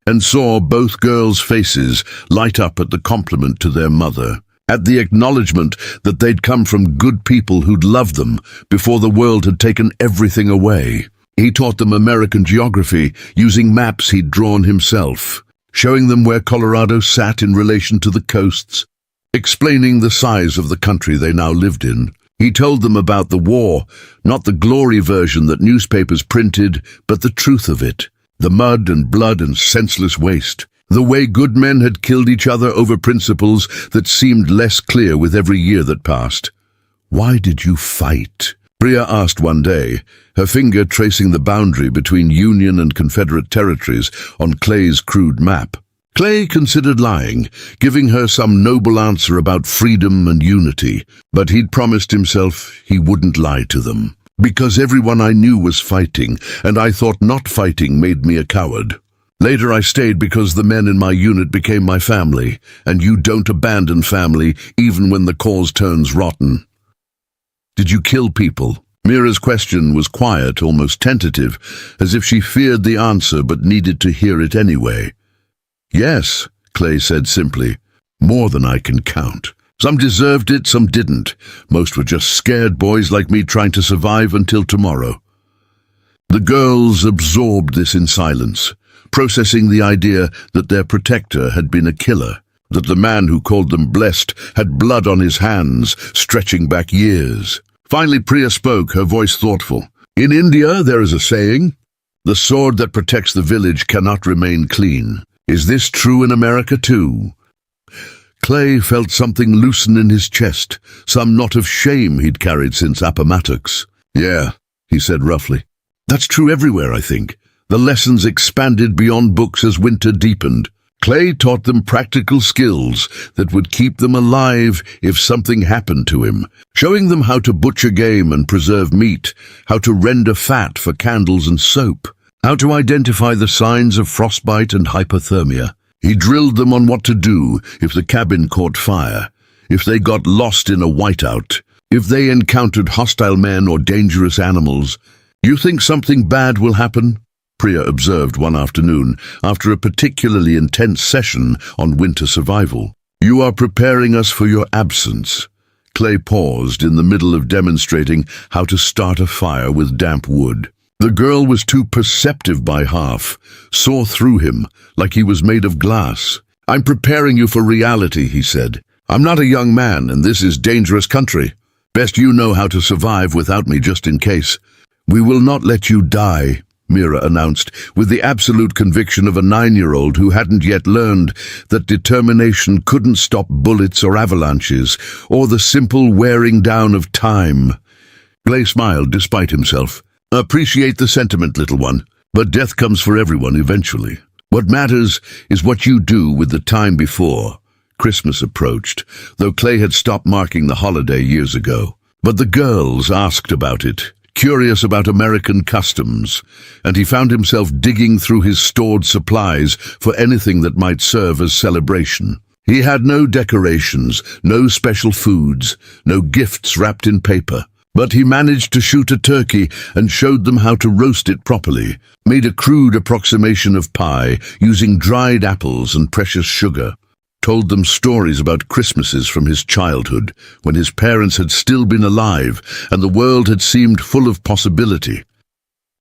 and saw both girls' faces light up at the compliment to their mother, at the acknowledgement that they'd come from good people who'd loved them before the world had taken everything away. He taught them American geography using maps he'd drawn himself, showing them where Colorado sat in relation to the coasts, explaining the size of the country they now lived in. He told them about the war, not the glory version that newspapers printed, but the truth of it, the mud and blood and senseless waste, the way good men had killed each other over principles that seemed less clear with every year that passed. "Why did you fight?" Priya asked one day, her finger tracing the boundary between Union and Confederate territories on Clay's crude map. Clay considered lying, giving her some noble answer about freedom and unity, but he'd promised himself he wouldn't lie to them. "Because everyone I knew was fighting, and I thought not fighting made me a coward. Later I stayed because the men in my unit became my family, and you don't abandon family even when the cause turns rotten." "Did you kill people?" Meera's question was quiet, almost tentative, as if she feared the answer but needed to hear it anyway. "Yes," Clay said simply, "more than I can count. Some deserved it, some didn't. Most were just scared boys like me trying to survive until tomorrow." The girls absorbed this in silence, processing the idea that their protector had been a killer, that the man who called them blessed had blood on his hands, stretching back years. Finally Priya spoke, her voice thoughtful. "In India there is a saying, 'The sword that protects the village cannot remain clean.' Is this true in America too?" Clay felt something loosen in his chest, some knot of shame he'd carried since Appomattox. "Yeah," he said roughly. "That's true everywhere, I think. The lessons expanded beyond books as winter deepened. Clay taught them practical skills that would keep them alive if something happened to him, showing them how to butcher game and preserve meat, how to render fat for candles and soap, how to identify the signs of frostbite and hypothermia. He drilled them on what to do if the cabin caught fire, if they got lost in a whiteout, if they encountered hostile men or dangerous animals. "You think something bad will happen?" Priya observed one afternoon after a particularly intense session on winter survival. "You are preparing us for your absence." Clay paused in the middle of demonstrating how to start a fire with damp wood. The girl was too perceptive by half, saw through him like he was made of glass. "I'm preparing you for reality," he said. "I'm not a young man, and this is dangerous country. Best you know how to survive without me just in case." "We will not let you die," Mira announced, with the absolute conviction of a 9-year-old who hadn't yet learned that determination couldn't stop bullets or avalanches, or the simple wearing down of time. Clay smiled despite himself. "Appreciate the sentiment, little one, but death comes for everyone eventually. What matters is what you do with the time before." Christmas approached, though Clay had stopped marking the holiday years ago. But the girls asked about it, curious about American customs, and he found himself digging through his stored supplies for anything that might serve as celebration. He had no decorations, no special foods, no gifts wrapped in paper. But he managed to shoot a turkey and showed them how to roast it properly, made a crude approximation of pie using dried apples and precious sugar, told them stories about Christmases from his childhood, when his parents had still been alive and the world had seemed full of possibility.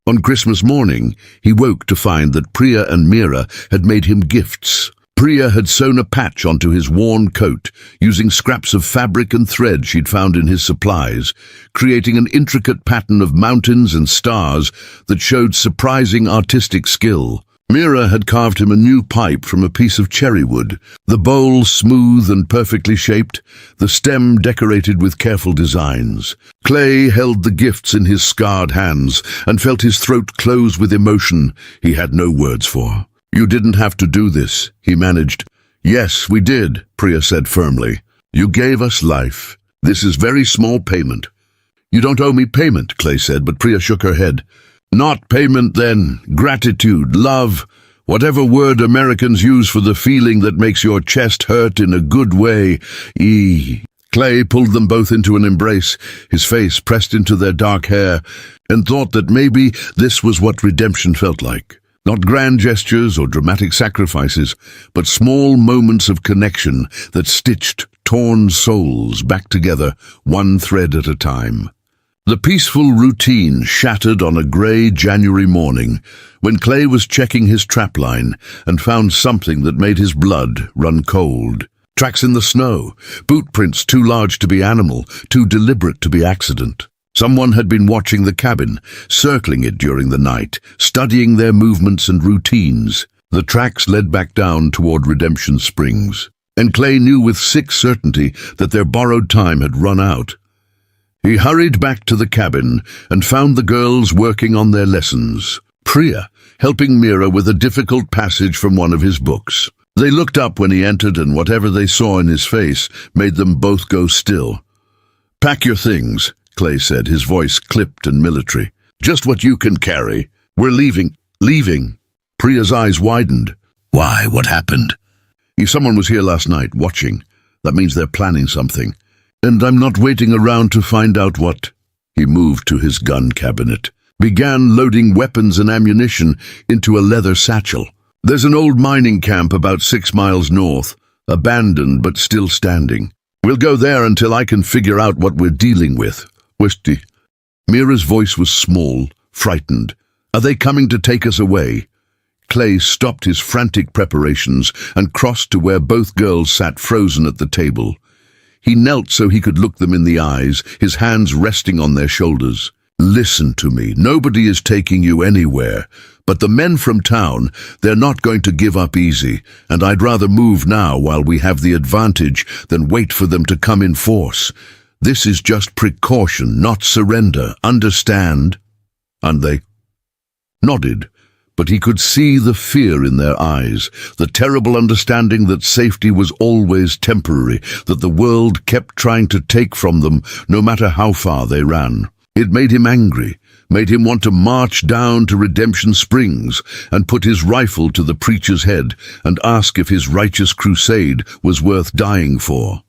On Christmas morning, he woke to find that Priya and Mira had made him gifts. Priya had sewn a patch onto his worn coat, using scraps of fabric and thread she'd found in his supplies, creating an intricate pattern of mountains and stars that showed surprising artistic skill. Mira had carved him a new pipe from a piece of cherry wood, the bowl smooth and perfectly shaped, the stem decorated with careful designs. Clay held the gifts in his scarred hands and felt his throat close with emotion he had no words for. "You didn't have to do this," he managed. "Yes, we did," Priya said firmly. "You gave us life. This is very small payment." "You don't owe me payment," Clay said, but Priya shook her head. "Not payment, then. Gratitude, love, whatever word Americans use for the feeling that makes your chest hurt in a good way. Clay pulled them both into an embrace, his face pressed into their dark hair, and thought that maybe this was what redemption felt like. Not grand gestures or dramatic sacrifices, but small moments of connection that stitched torn souls back together, one thread at a time. The peaceful routine shattered on a grey January morning when Clay was checking his trapline and found something that made his blood run cold. Tracks in the snow, boot prints too large to be animal, too deliberate to be accident. Someone had been watching the cabin, circling it during the night, studying their movements and routines. The tracks led back down toward Redemption Springs, and Clay knew with sick certainty that their borrowed time had run out. He hurried back to the cabin and found the girls working on their lessons, Priya helping Mira with a difficult passage from one of his books. They looked up when he entered, and whatever they saw in his face made them both go still. "Pack your things," Clay said, his voice clipped and military. "Just what you can carry. We're leaving." "Leaving?" Priya's eyes widened. "Why? What happened?" "If someone was here last night, watching. That means they're planning something. And I'm not waiting around to find out what." He moved to his gun cabinet, began loading weapons and ammunition into a leather satchel. "There's an old mining camp about 6 miles north, abandoned but still standing. We'll go there until I can figure out what we're dealing with." "Whisty." Mira's voice was small, frightened. "Are they coming to take us away?" Clay stopped his frantic preparations and crossed to where both girls sat frozen at the table. He knelt so he could look them in the eyes, his hands resting on their shoulders. "Listen to me. Nobody is taking you anywhere, But the men from town, they're not going to give up easy, and I'd rather move now while we have the advantage than wait for them to come in force. This is just precaution, not surrender, understand?" And they nodded, but he could see the fear in their eyes, the terrible understanding that safety was always temporary, that the world kept trying to take from them no matter how far they ran. It made him angry, made him want to march down to Redemption Springs and put his rifle to the preacher's head and ask if his righteous crusade was worth dying for.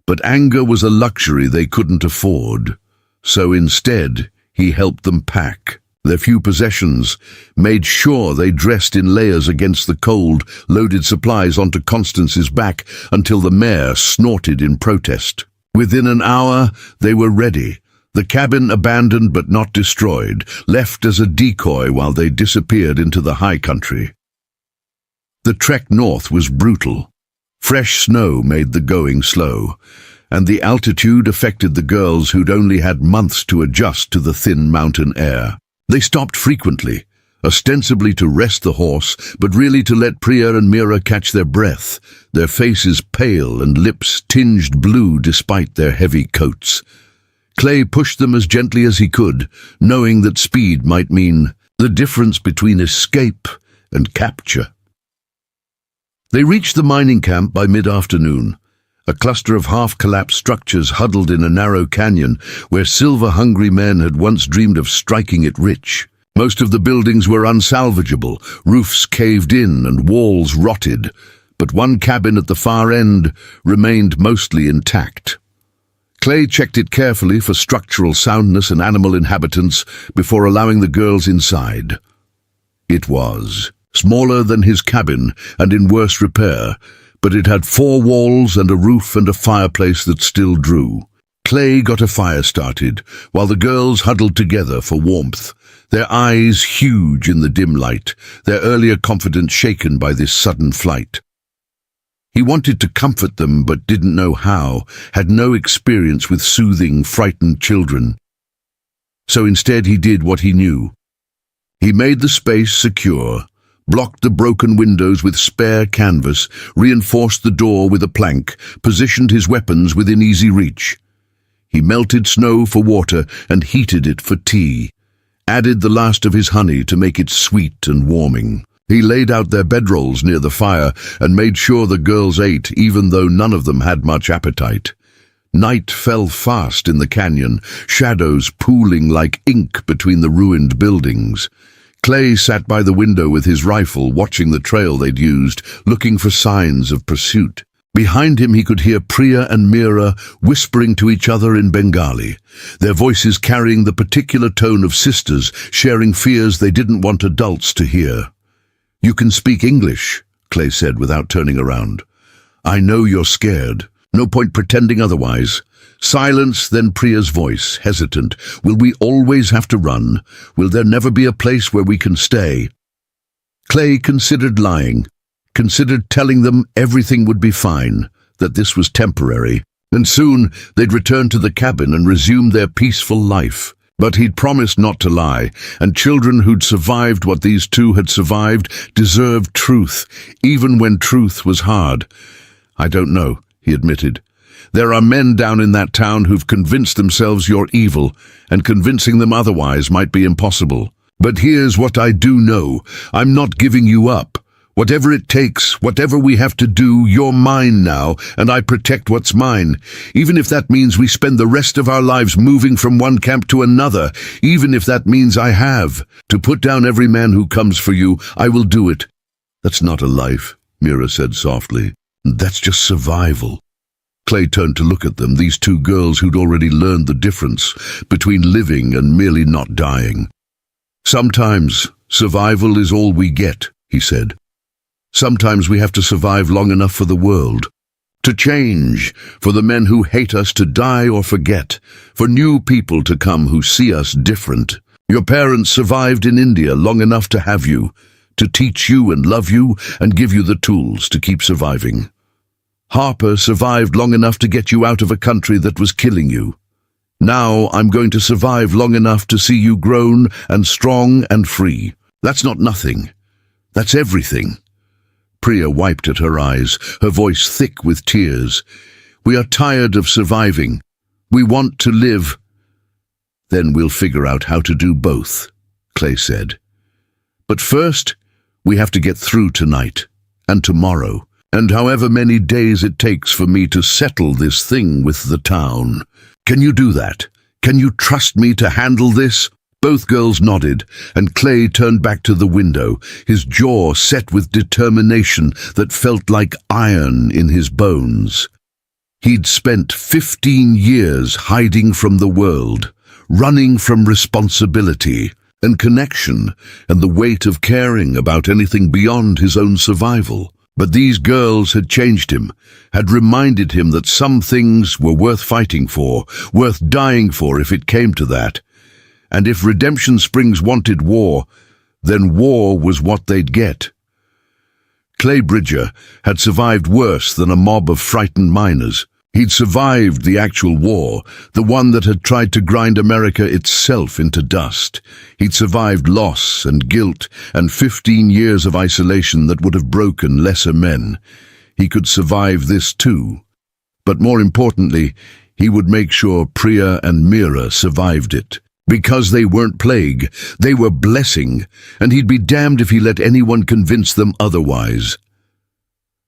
But anger was a luxury they couldn't afford, so instead he helped them pack their few possessions, made sure they dressed in layers against the cold, loaded supplies onto Constance's back until the mare snorted in protest. Within an hour, they were ready. The cabin abandoned but not destroyed, left as a decoy while they disappeared into the high country. The trek north was brutal. Fresh snow made the going slow, and the altitude affected the girls who'd only had months to adjust to the thin mountain air. They stopped frequently, ostensibly to rest the horse, but really to let Priya and Mira catch their breath, their faces pale and lips tinged blue despite their heavy coats. Clay pushed them as gently as he could, knowing that speed might mean the difference between escape and capture. They reached the mining camp by mid-afternoon, a cluster of half-collapsed structures huddled in a narrow canyon where silver-hungry men had once dreamed of striking it rich. Most of the buildings were unsalvageable, roofs caved in and walls rotted, but one cabin at the far end remained mostly intact. Clay checked it carefully for structural soundness and animal inhabitants before allowing the girls inside. It was smaller than his cabin and in worse repair, but it had 4 walls and a roof and a fireplace that still drew. Clay got a fire started, while the girls huddled together for warmth, their eyes huge in the dim light, their earlier confidence shaken by this sudden flight. He wanted to comfort them but didn't know how, had no experience with soothing frightened children. So instead he did what he knew. He made the space secure, blocked the broken windows with spare canvas, reinforced the door with a plank, positioned his weapons within easy reach. He melted snow for water and heated it for tea, added the last of his honey to make it sweet and warming. He laid out their bedrolls near the fire and made sure the girls ate, even though none of them had much appetite. Night fell fast in the canyon, shadows pooling like ink between the ruined buildings. Clay sat by the window with his rifle, watching the trail they'd used, looking for signs of pursuit. Behind him he could hear Priya and Mira whispering to each other in Bengali, their voices carrying the particular tone of sisters, sharing fears they didn't want adults to hear. "You can speak English," Clay said without turning around. "I know you're scared. No point pretending otherwise." Silence, then Priya's voice, hesitant. "Will we always have to run? Will there never be a place where we can stay?" Clay considered lying, considered telling them everything would be fine, that this was temporary, and soon they'd return to the cabin and resume their peaceful life. But he'd promised not to lie, and children who'd survived what these two had survived deserved truth, even when truth was hard. "I don't know," he admitted. "There are men down in that town who've convinced themselves you're evil, and convincing them otherwise might be impossible. But here's what I do know. I'm not giving you up. Whatever it takes, whatever we have to do, you're mine now, and I protect what's mine. Even if that means we spend the rest of our lives moving from one camp to another, even if that means I have to put down every man who comes for you, I will do it." "That's not a life," Mira said softly. "That's just survival." Clay turned to look at them, these two girls who'd already learned the difference between living and merely not dying. "Sometimes survival is all we get," he said. "Sometimes we have to survive long enough for the world to change, for the men who hate us to die or forget, for new people to come who see us different. Your parents survived in India long enough to have you, to teach you and love you and give you the tools to keep surviving. Harper survived long enough to get you out of a country that was killing you. Now I'm going to survive long enough to see you grown and strong and free. That's not nothing. That's everything. Priya wiped at her eyes, her voice thick with tears. We are tired of surviving. We want to live. Then we'll figure out how to do both, Clay said. But first, we have to get through tonight, and tomorrow, and however many days it takes for me to settle this thing with the town. Can you do that? Can you trust me to handle this? Both girls nodded, and Clay turned back to the window, his jaw set with determination that felt like iron in his bones. He'd spent 15 years hiding from the world, running from responsibility and connection and the weight of caring about anything beyond his own survival. But these girls had changed him, had reminded him that some things were worth fighting for, worth dying for if it came to that. And if Redemption Springs wanted war, then war was what they'd get. Clay Bridger had survived worse than a mob of frightened miners. He'd survived the actual war, the one that had tried to grind America itself into dust. He'd survived loss and guilt and 15 years of isolation that would have broken lesser men. He could survive this too. But more importantly, he would make sure Priya and Meera survived it. Because they weren't plague, they were blessing, and he'd be damned if he let anyone convince them otherwise.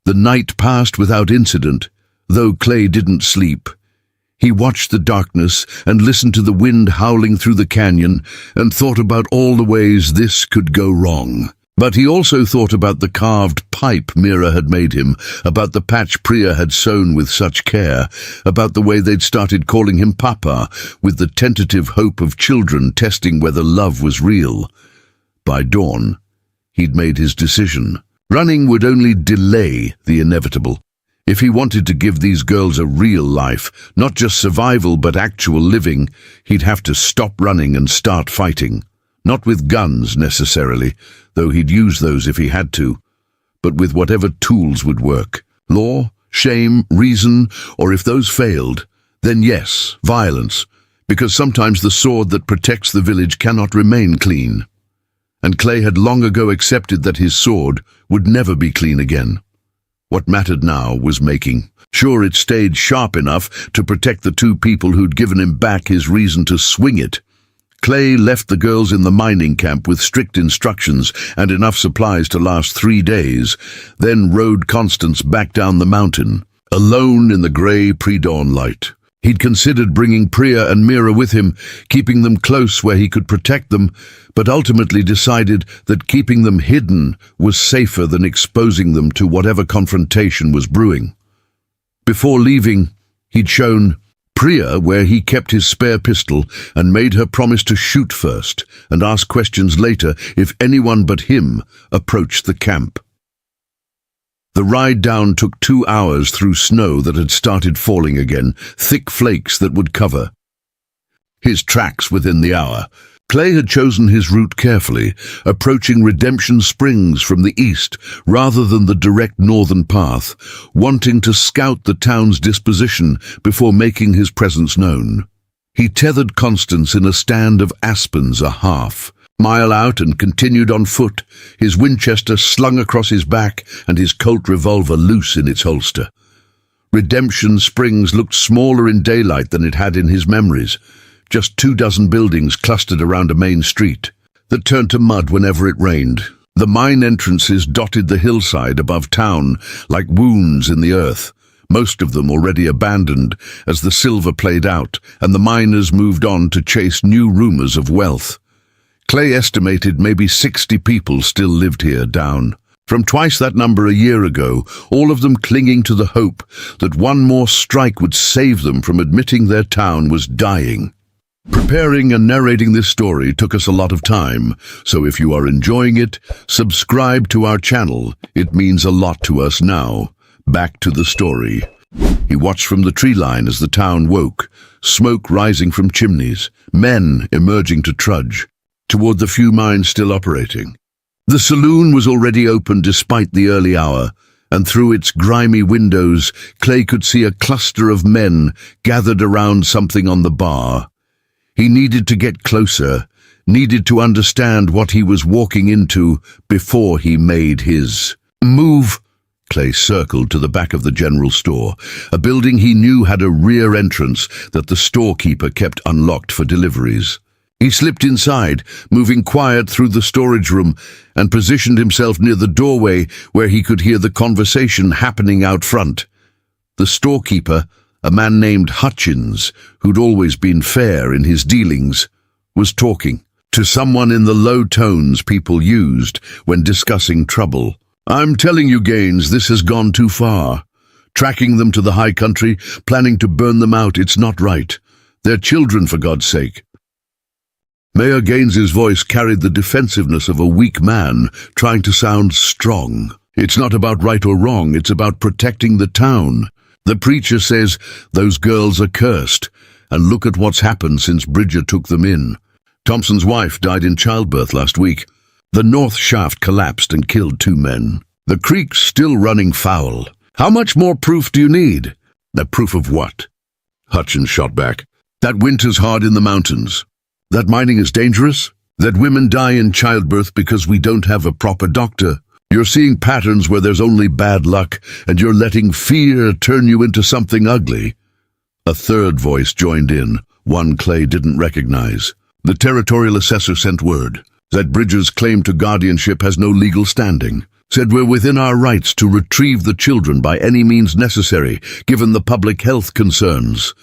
The night passed without incident, though Clay didn't sleep. He watched the darkness and listened to the wind howling through the canyon and thought about all the ways this could go wrong. But he also thought about the carved pipe Meera had made him, about the patch Priya had sewn with such care, about the way they'd started calling him Papa, with the tentative hope of children testing whether love was real. By dawn, he'd made his decision. Running would only delay the inevitable. If he wanted to give these girls a real life, not just survival but actual living, he'd have to stop running and start fighting. Not with guns, necessarily, though he'd use those if he had to, but with whatever tools would work. Law, shame, reason, or if those failed, then yes, violence, because sometimes the sword that protects the village cannot remain clean. And Clay had long ago accepted that his sword would never be clean again. What mattered now was making sure it stayed sharp enough to protect the two people who'd given him back his reason to swing it. Clay left the girls in the mining camp with strict instructions and enough supplies to last 3 days, then rode Constance back down the mountain, alone in the grey pre-dawn light. He'd considered bringing Priya and Meera with him, keeping them close where he could protect them, but ultimately decided that keeping them hidden was safer than exposing them to whatever confrontation was brewing. Before leaving, he'd shown Priya where he kept his spare pistol and made her promise to shoot first and ask questions later if anyone but him approached the camp. The ride down took 2 hours through snow that had started falling again, thick flakes that would cover his tracks within the hour. Clay had chosen his route carefully, approaching Redemption Springs from the east rather than the direct northern path, wanting to scout the town's disposition before making his presence known. He tethered Constance in a stand of aspens a half-mile out and continued on foot, his Winchester slung across his back and his Colt revolver loose in its holster. Redemption Springs looked smaller in daylight than it had in his memories. Just 24 buildings clustered around a main street that turned to mud whenever it rained. The mine entrances dotted the hillside above town like wounds in the earth, most of them already abandoned as the silver played out and the miners moved on to chase new rumors of wealth. Clay estimated maybe 60 people still lived here down from twice that number a year ago, all of them clinging to the hope that one more strike would save them from admitting their town was dying. Preparing and narrating this story took us a lot of time, so if you are enjoying it, subscribe to our channel. It means a lot to us now. Back to the story. He watched from the tree line as the town woke, smoke rising from chimneys, men emerging to trudge toward the few mines still operating. The saloon was already open despite the early hour, and through its grimy windows, Clay could see a cluster of men gathered around something on the bar. He needed to get closer, needed to understand what he was walking into before he made his move. Clay circled to the back of the general store, a building he knew had a rear entrance that the storekeeper kept unlocked for deliveries. He slipped inside, moving quiet through the storage room, and positioned himself near the doorway where he could hear the conversation happening out front. The storekeeper, a man named Hutchins, who'd always been fair in his dealings, was talking to someone in the low tones people used when discussing trouble. "I'm telling you, Gaines, this has gone too far. Tracking them to the high country, planning to burn them out, it's not right. They're children, for God's sake." Mayor Gaines's voice carried the defensiveness of a weak man trying to sound strong. "It's not about right or wrong, it's about protecting the town. The preacher says those girls are cursed, and look at what's happened since Bridger took them in. Thompson's wife died in childbirth last week. The north shaft collapsed and killed 2 men. The creek's still running foul. How much more proof do you need?" "The proof of what?" Hutchins shot back. "That winter's hard in the mountains. That mining is dangerous. That women die in childbirth because we don't have a proper doctor. You're seeing patterns where there's only bad luck, and you're letting fear turn you into something ugly." A third voice joined in, one Clay didn't recognize. The territorial assessor sent word that Bridger's claim to guardianship has no legal standing. Said we're within our rights to retrieve the children by any means necessary, given the public health concerns.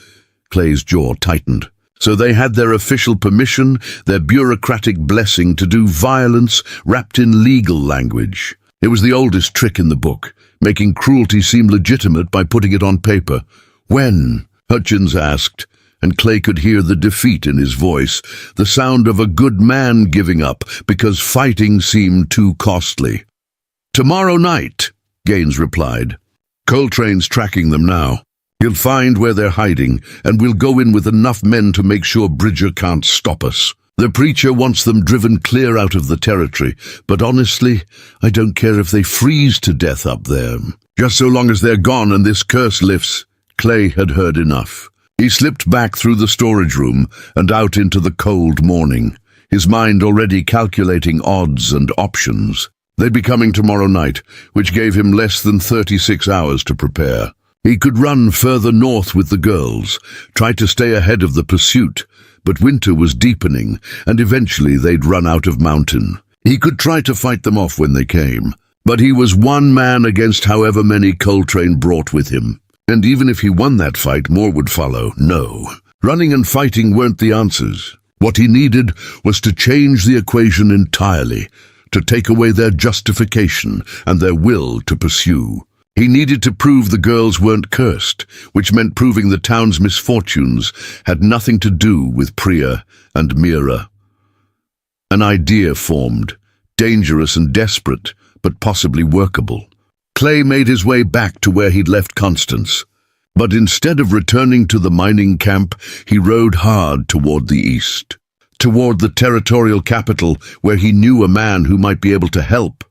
Clay's jaw tightened. So they had their official permission, their bureaucratic blessing to do violence wrapped in legal language. It was the oldest trick in the book, making cruelty seem legitimate by putting it on paper. "When?" Hutchins asked, and Clay could hear the defeat in his voice, the sound of a good man giving up because fighting seemed too costly. "Tomorrow night," Gaines replied. "Coltrane's tracking them now. He'll find where they're hiding, and we'll go in with enough men to make sure Bridger can't stop us. The preacher wants them driven clear out of the territory, but honestly, I don't care if they freeze to death up there. Just so long as they're gone and this curse lifts." Clay had heard enough. He slipped back through the storage room and out into the cold morning, his mind already calculating odds and options. They'd be coming tomorrow night, which gave him less than 36 hours to prepare. He could run further north with the girls, try to stay ahead of the pursuit, but winter was deepening, and eventually they'd run out of mountain. He could try to fight them off when they came, but he was one man against however many Coltrane brought with him. And even if he won that fight, more would follow. No, running and fighting weren't the answers. What he needed was to change the equation entirely, to take away their justification and their will to pursue. He needed to prove the girls weren't cursed, which meant proving the town's misfortunes had nothing to do with Priya and Mira. An idea formed, dangerous and desperate, but possibly workable. Clay made his way back to where he'd left Constance, but instead of returning to the mining camp, he rode hard toward the east, toward the territorial capital where he knew a man who might be able to help.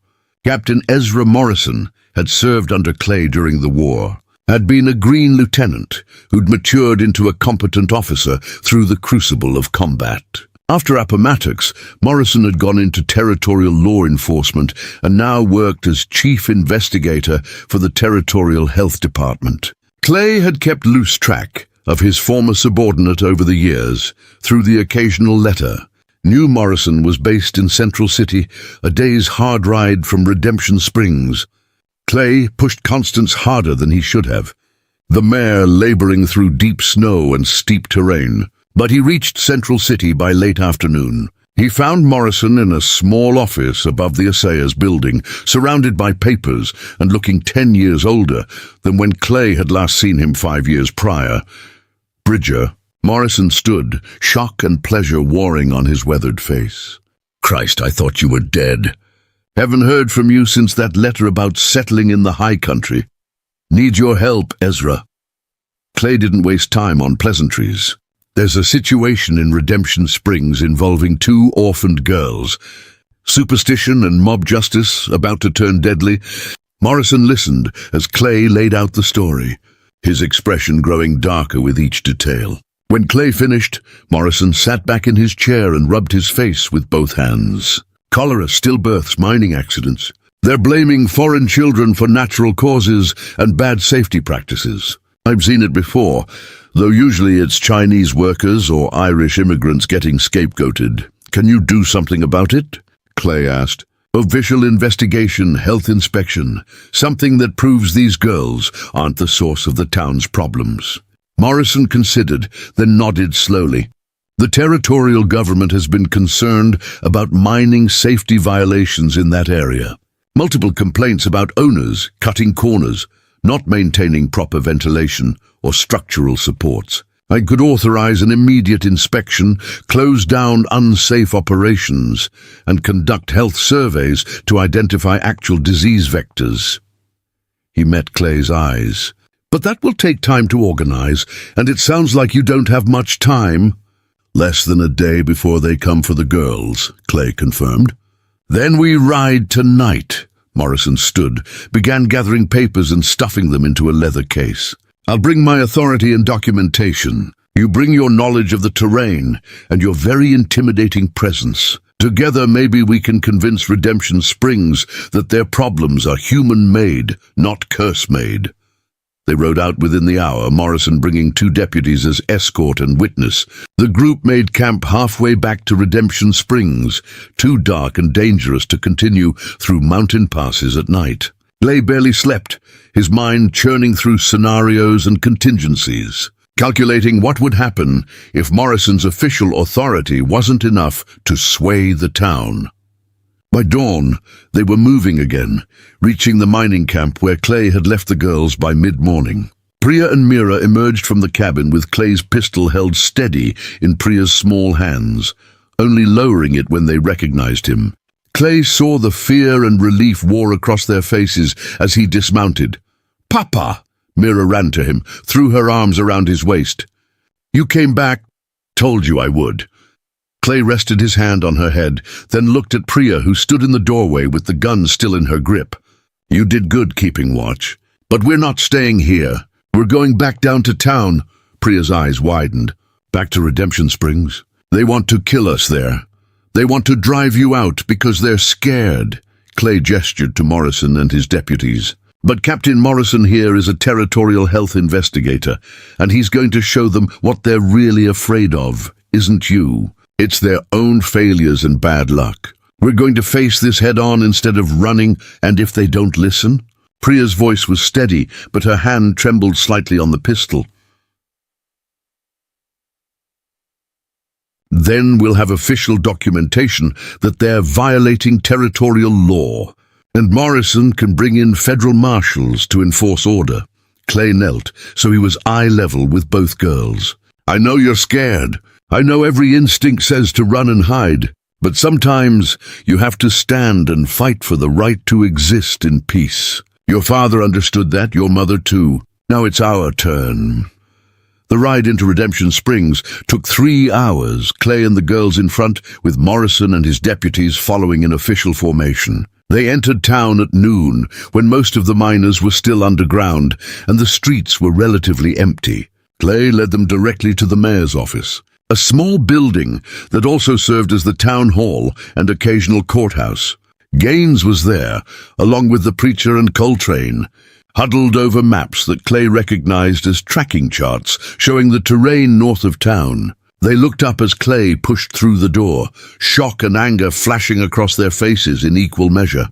Captain Ezra Morrison had served under Clay during the war, had been a green lieutenant who'd matured into a competent officer through the crucible of combat. After Appomattox, Morrison had gone into territorial law enforcement and now worked as chief investigator for the Territorial Health Department. Clay had kept loose track of his former subordinate over the years through the occasional letter. New Morrison was based in Central City, a day's hard ride from Redemption Springs. Clay pushed Constance harder than he should have, the mare laboring through deep snow and steep terrain. But he reached Central City by late afternoon. He found Morrison in a small office above the assayer's building, surrounded by papers and looking 10 years older than when Clay had last seen him 5 years prior. "Bridger," Morrison stood, shock and pleasure warring on his weathered face. "Christ, I thought you were dead. Haven't heard from you since that letter about settling in the high country. Need your help, Ezra." Clay didn't waste time on pleasantries. "There's a situation in Redemption Springs involving 2 orphaned girls. Superstition and mob justice about to turn deadly." Morrison listened as Clay laid out the story, his expression growing darker with each detail. When Clay finished, Morrison sat back in his chair and rubbed his face with both hands. Cholera stillbirths mining accidents. They're blaming foreign children for natural causes and bad safety practices. I've seen it before, though usually it's Chinese workers or Irish immigrants getting scapegoated. Can you do something about it? Clay asked. Official investigation, health inspection, something that proves these girls aren't the source of the town's problems. Morrison considered, then nodded slowly. The territorial government has been concerned about mining safety violations in that area. Multiple complaints about owners cutting corners, not maintaining proper ventilation or structural supports. I could authorize an immediate inspection, close down unsafe operations, and conduct health surveys to identify actual disease vectors. He met Clay's eyes. But that will take time to organize, and it sounds like you don't have much time. Less than a day before they come for the girls, Clay confirmed. Then we ride tonight. Morrison stood, began gathering papers and stuffing them into a leather case. I'll bring my authority and documentation. You bring your knowledge of the terrain and your very intimidating presence. Together maybe we can convince Redemption Springs that their problems are human-made, not curse-made. They rode out within the hour, Morrison bringing 2 deputies as escort and witness. The group made camp halfway back to Redemption Springs, too dark and dangerous to continue through mountain passes at night. Clay barely slept, his mind churning through scenarios and contingencies, calculating what would happen if Morrison's official authority wasn't enough to sway the town. By dawn, they were moving again, reaching the mining camp where Clay had left the girls by mid-morning. Priya and Mira emerged from the cabin with Clay's pistol held steady in Priya's small hands, only lowering it when they recognized him. Clay saw the fear and relief war across their faces as he dismounted. "Papa!" Mira ran to him, threw her arms around his waist. "You came back. Told you I would." Clay rested his hand on her head, then looked at Priya, who stood in the doorway with the gun still in her grip. "You did good keeping watch. But we're not staying here. We're going back down to town." Priya's eyes widened. "Back to Redemption Springs? They want to kill us there. They want to drive you out because they're scared." Clay gestured to Morrison and his deputies. "But Captain Morrison here is a territorial health investigator, and he's going to show them what they're really afraid of, isn't you? It's their own failures and bad luck. We're going to face this head-on instead of running, and if they don't listen." Priya's voice was steady, but her hand trembled slightly on the pistol. "Then we'll have official documentation that they're violating territorial law, and Morrison can bring in federal marshals to enforce order." Clay knelt, so he was eye-level with both girls. "I know you're scared. I know every instinct says to run and hide, but sometimes you have to stand and fight for the right to exist in peace. Your father understood that, your mother too. Now it's our turn." The ride into Redemption Springs took 3 hours, Clay and the girls in front, with Morrison and his deputies following in official formation. They entered town at noon, when most of the miners were still underground, and the streets were relatively empty. Clay led them directly to the mayor's office, a small building that also served as the town hall and occasional courthouse. Gaines was there, along with the preacher and Coltrane, huddled over maps that Clay recognized as tracking charts showing the terrain north of town. They looked up as Clay pushed through the door, shock and anger flashing across their faces in equal measure.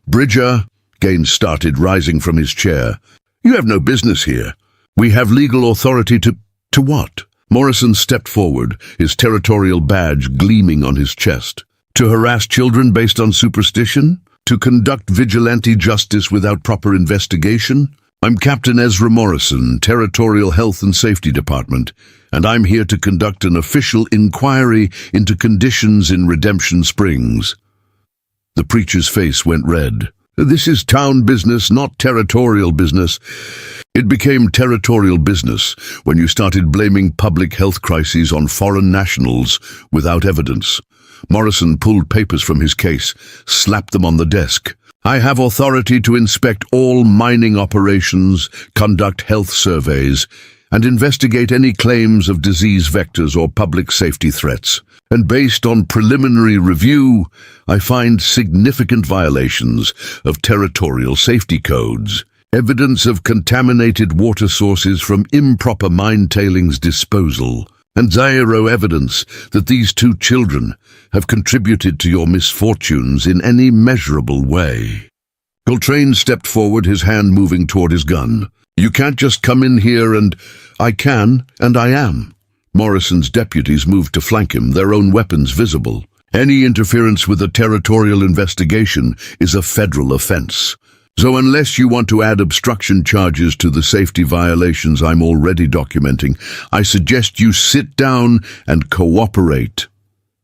"Bridger," Gaines started, rising from his chair, "you have no business here. We have legal authority to what?" Morrison stepped forward, his territorial badge gleaming on his chest. "To harass children based on superstition? To conduct vigilante justice without proper investigation? I'm Captain Ezra Morrison, Territorial Health and Safety Department, and I'm here to conduct an official inquiry into conditions in Redemption Springs." The preacher's face went red. "This is town business, not territorial business." It became territorial business when you started blaming public health crises on foreign nationals without evidence. Morrison pulled papers from his case, slapped them on the desk. "I have authority to inspect all mining operations, conduct health surveys, and investigate any claims of disease vectors or public safety threats. And based on preliminary review, I find significant violations of territorial safety codes. Evidence of contaminated water sources from improper mine tailings disposal, and zero evidence that these two children have contributed to your misfortunes in any measurable way. Coltrane stepped forward, his hand moving toward his gun. You can't just come in here and... I can, and I am. Morrison's deputies moved to flank him, their own weapons visible. Any interference with a territorial investigation is a federal offense. So unless you want to add obstruction charges to the safety violations I'm already documenting, I suggest you sit down and cooperate.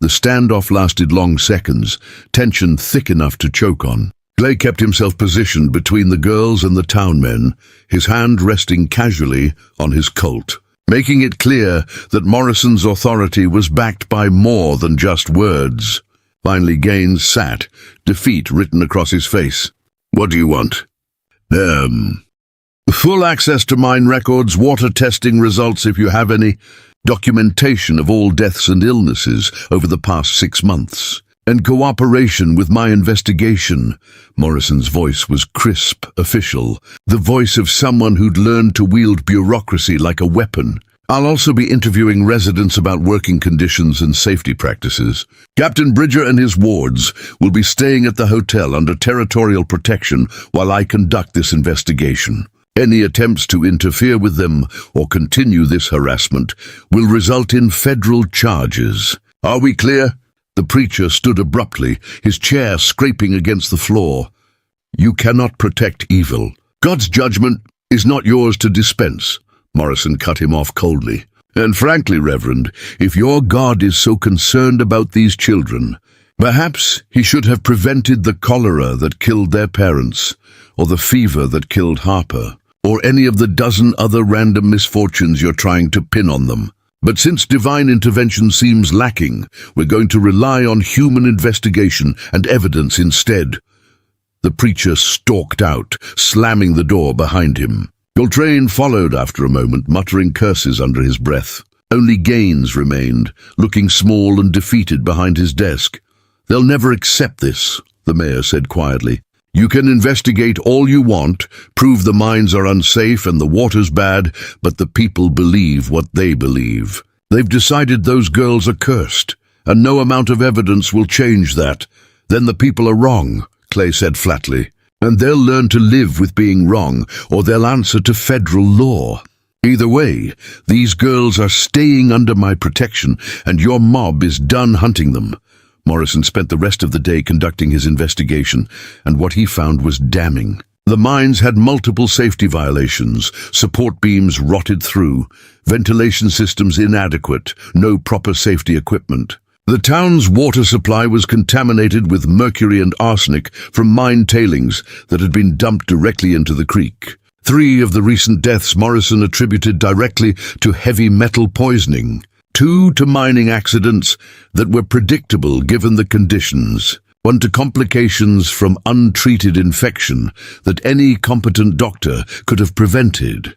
The standoff lasted long seconds, tension thick enough to choke on. Clay kept himself positioned between the girls and the town men, his hand resting casually on his Colt, making it clear that Morrison's authority was backed by more than just words. Finally Gaines sat, defeat written across his face. What do you want? Full access to mine records, water testing results if you have any, documentation of all deaths and illnesses over the past 6 months, and cooperation with my investigation. Morrison's voice was crisp, official, the voice of someone who'd learned to wield bureaucracy like a weapon. I'll also be interviewing residents about working conditions and safety practices. Captain Bridger and his wards will be staying at the hotel under territorial protection while I conduct this investigation. Any attempts to interfere with them or continue this harassment will result in federal charges. Are we clear? The preacher stood abruptly, his chair scraping against the floor. You cannot protect evil. God's judgment is not yours to dispense. Morrison cut him off coldly. And frankly, Reverend, if your God is so concerned about these children, perhaps he should have prevented the cholera that killed their parents, or the fever that killed Harper, or any of the dozen other random misfortunes you're trying to pin on them. But since divine intervention seems lacking, we're going to rely on human investigation and evidence instead. The preacher stalked out, slamming the door behind him. Coltrane followed after a moment, muttering curses under his breath. Only Gaines remained, looking small and defeated behind his desk. They'll never accept this, the mayor said quietly. You can investigate all you want, prove the mines are unsafe and the water's bad, but the people believe what they believe. They've decided those girls are cursed, and no amount of evidence will change that. Then the people are wrong, Clay said flatly. And they'll learn to live with being wrong, or they'll answer to federal law. Either way, these girls are staying under my protection, and your mob is done hunting them. Morrison spent the rest of the day conducting his investigation, and what he found was damning. The mines had multiple safety violations, support beams rotted through, ventilation systems inadequate, no proper safety equipment. The town's water supply was contaminated with mercury and arsenic from mine tailings that had been dumped directly into the creek. 3 of the recent deaths Morrison attributed directly to heavy metal poisoning, 2 to mining accidents that were predictable given the conditions, 1 to complications from untreated infection that any competent doctor could have prevented.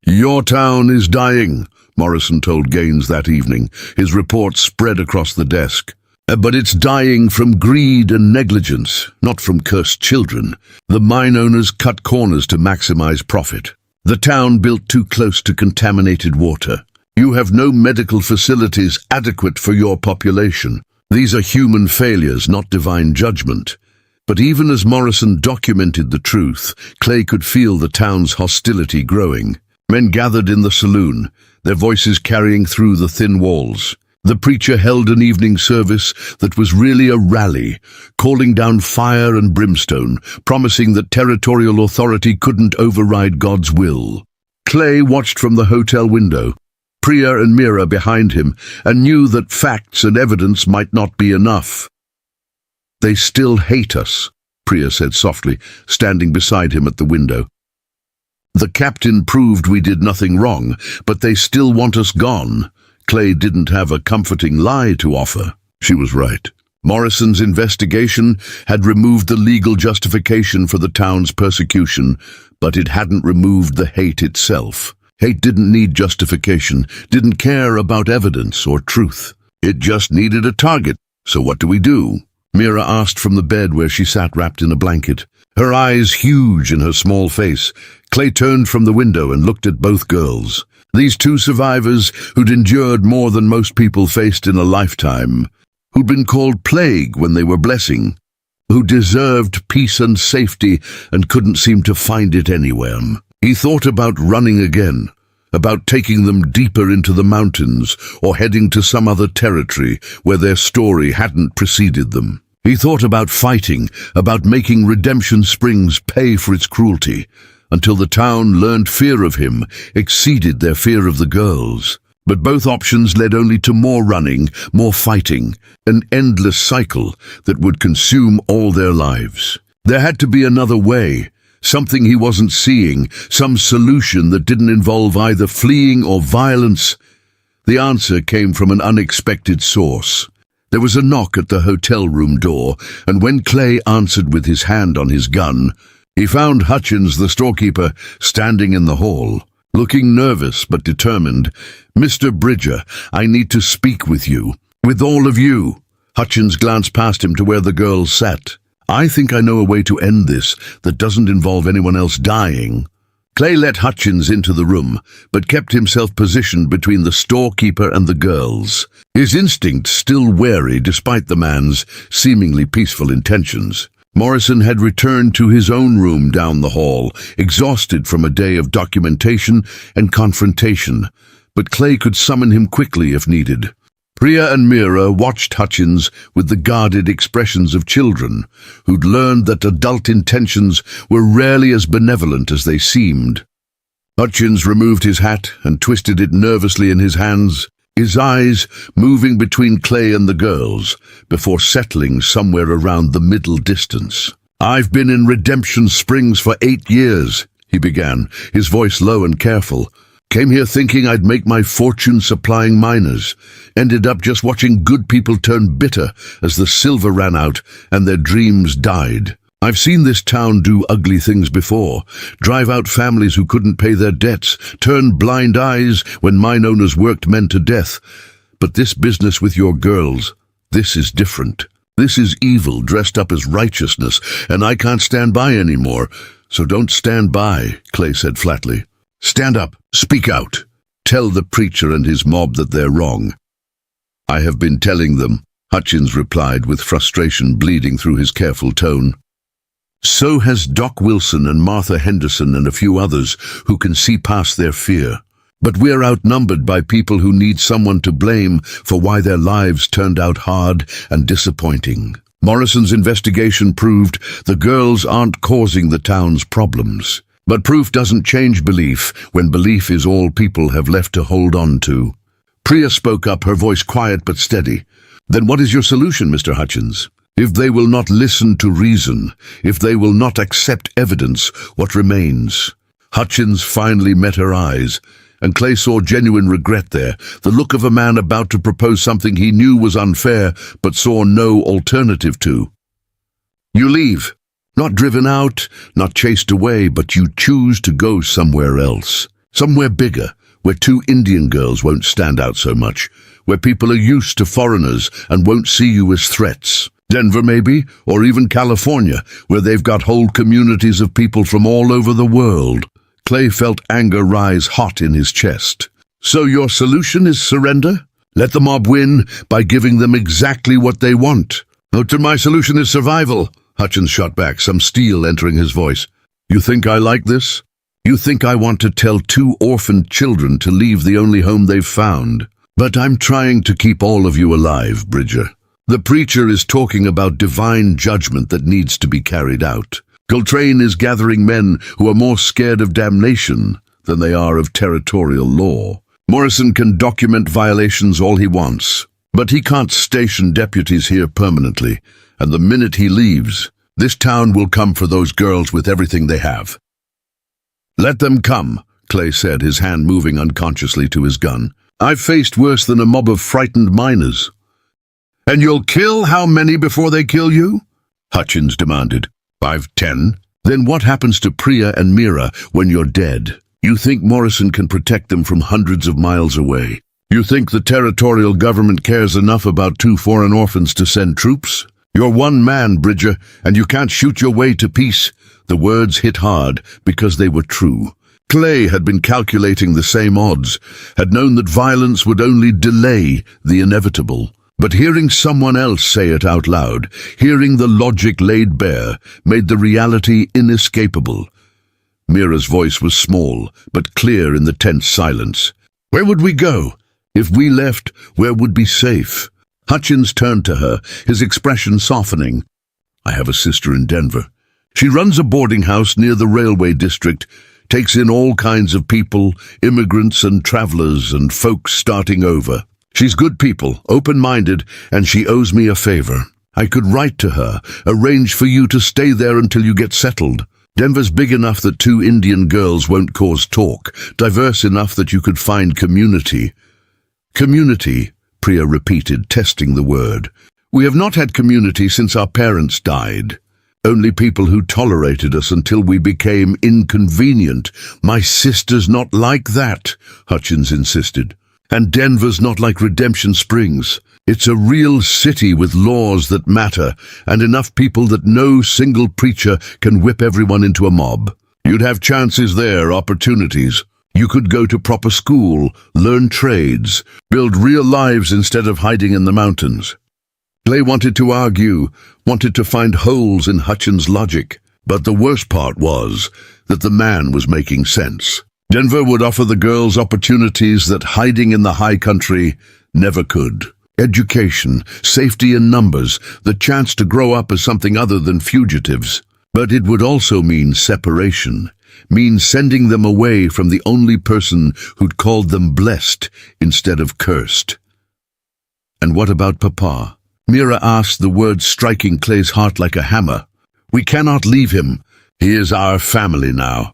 Your town is dying, Morrison told Gaines that evening, his report spread across the desk. But it's dying from greed and negligence, not from cursed children. The mine owners cut corners to maximize profit. The town built too close to contaminated water. You have no medical facilities adequate for your population. These are human failures, not divine judgment. But even as Morrison documented the truth, Clay could feel the town's hostility growing. Men gathered in the saloon, their voices carrying through the thin walls. The preacher held an evening service that was really a rally, calling down fire and brimstone, promising that territorial authority couldn't override God's will. Clay watched from the hotel window, Priya and Mira behind him, and knew that facts and evidence might not be enough. They still hate us, Priya said softly, standing beside him at the window. The captain proved we did nothing wrong, but they still want us gone. Clay didn't have a comforting lie to offer. She was right. Morrison's investigation had removed the legal justification for the town's persecution, but it hadn't removed the hate itself. Hate didn't need justification, didn't care about evidence or truth. It just needed a target. So what do we do? Mira asked from the bed where she sat wrapped in a blanket, her eyes huge in her small face. Clay turned from the window and looked at both girls. These two survivors who'd endured more than most people faced in a lifetime, who'd been called plague when they were blessing, who deserved peace and safety and couldn't seem to find it anywhere. He thought about running again, about taking them deeper into the mountains or heading to some other territory where their story hadn't preceded them. He thought about fighting, about making Redemption Springs pay for its cruelty, until the town learned fear of him exceeded their fear of the girls. But both options led only to more running, more fighting, an endless cycle that would consume all their lives. There had to be another way, something he wasn't seeing, some solution that didn't involve either fleeing or violence. The answer came from an unexpected source. There was a knock at the hotel room door, and when Clay answered with his hand on his gun, he found Hutchins, the storekeeper, standing in the hall, looking nervous but determined. "Mr. Bridger, I need to speak with you. With all of you." Hutchins glanced past him to where the girls sat. "I think I know a way to end this that doesn't involve anyone else dying." Clay let Hutchins into the room, but kept himself positioned between the storekeeper and the girls, his instincts still wary despite the man's seemingly peaceful intentions. Morrison had returned to his own room down the hall, exhausted from a day of documentation and confrontation, but Clay could summon him quickly if needed. Priya and Mira watched Hutchins with the guarded expressions of children, who'd learned that adult intentions were rarely as benevolent as they seemed. Hutchins removed his hat and twisted it nervously in his hands, his eyes moving between Clay and the girls, before settling somewhere around the middle distance. "I've been in Redemption Springs for 8 years, he began, his voice low and careful. "Came here thinking I'd make my fortune supplying miners. Ended up just watching good people turn bitter as the silver ran out and their dreams died. I've seen this town do ugly things before, drive out families who couldn't pay their debts, turn blind eyes when mine owners worked men to death. But this business with your girls, this is different. This is evil dressed up as righteousness, and I can't stand by anymore. So don't stand by," Clay said flatly. "Stand up, speak out. Tell the preacher and his mob that they're wrong." "I have been telling them," Hutchins replied with frustration bleeding through his careful tone. "So has Doc Wilson and Martha Henderson and a few others who can see past their fear. But we're outnumbered by people who need someone to blame for why their lives turned out hard and disappointing. Morrison's investigation proved the girls aren't causing the town's problems. But proof doesn't change belief when belief is all people have left to hold on to." Priya spoke up, her voice quiet but steady. "Then what is your solution, Mr. Hutchins? If they will not listen to reason, if they will not accept evidence, what remains?" Hutchins finally met her eyes, and Clay saw genuine regret there, the look of a man about to propose something he knew was unfair but saw no alternative to. "You leave. Not driven out, not chased away, but you choose to go somewhere else. Somewhere bigger, where 2 Indian girls won't stand out so much, where people are used to foreigners and won't see you as threats. Denver maybe, or even California, where they've got whole communities of people from all over the world." Clay felt anger rise hot in his chest. "So your solution is surrender? Let the mob win by giving them exactly what they want?" "No, my solution is survival," Hutchins shot back, some steel entering his voice. "You think I like this? You think I want to tell 2 orphaned children to leave the only home they've found? But I'm trying to keep all of you alive, Bridger. The preacher is talking about divine judgment that needs to be carried out. Coltrane is gathering men who are more scared of damnation than they are of territorial law. Morrison can document violations all he wants, but he can't station deputies here permanently, and the minute he leaves, this town will come for those girls with everything they have." "Let them come," Clay said, his hand moving unconsciously to his gun. "I've faced worse than a mob of frightened miners." "And you'll kill how many before they kill you?" Hutchins demanded. 5, 10. "Then what happens to Priya and Mira when you're dead? You think Morrison can protect them from hundreds of miles away? You think the territorial government cares enough about 2 foreign orphans to send troops? You're one man, Bridger, and you can't shoot your way to peace. The words hit hard because they were true. Clay had been calculating the same odds, had known that violence would only delay the inevitable. But hearing someone else say it out loud, hearing the logic laid bare, made the reality inescapable. Mira's voice was small, but clear in the tense silence. Where would we go? If we left, where would be safe? Hutchins turned to her, his expression softening. I have a sister in Denver. She runs a boarding house near the railway district, takes in all kinds of people, immigrants and travelers and folks starting over. She's good people, open-minded, and she owes me a favor. I could write to her, arrange for you to stay there until you get settled. Denver's big enough that 2 Indian girls won't cause talk, diverse enough that you could find community. Community, Priya repeated, testing the word. We have not had community since our parents died. Only people who tolerated us until we became inconvenient. My sister's not like that, Hutchins insisted. And Denver's not like Redemption Springs. It's a real city with laws that matter, and enough people that no single preacher can whip everyone into a mob. You'd have chances there, opportunities. You could go to proper school, learn trades, build real lives instead of hiding in the mountains. Clay wanted to argue, wanted to find holes in Hutchins' logic, but the worst part was that the man was making sense. Denver would offer the girls opportunities that hiding in the high country never could. Education, safety in numbers, the chance to grow up as something other than fugitives. But it would also mean separation, mean sending them away from the only person who'd called them blessed instead of cursed. And what about Papa? Mira asked, the words striking Clay's heart like a hammer. We cannot leave him. He is our family now.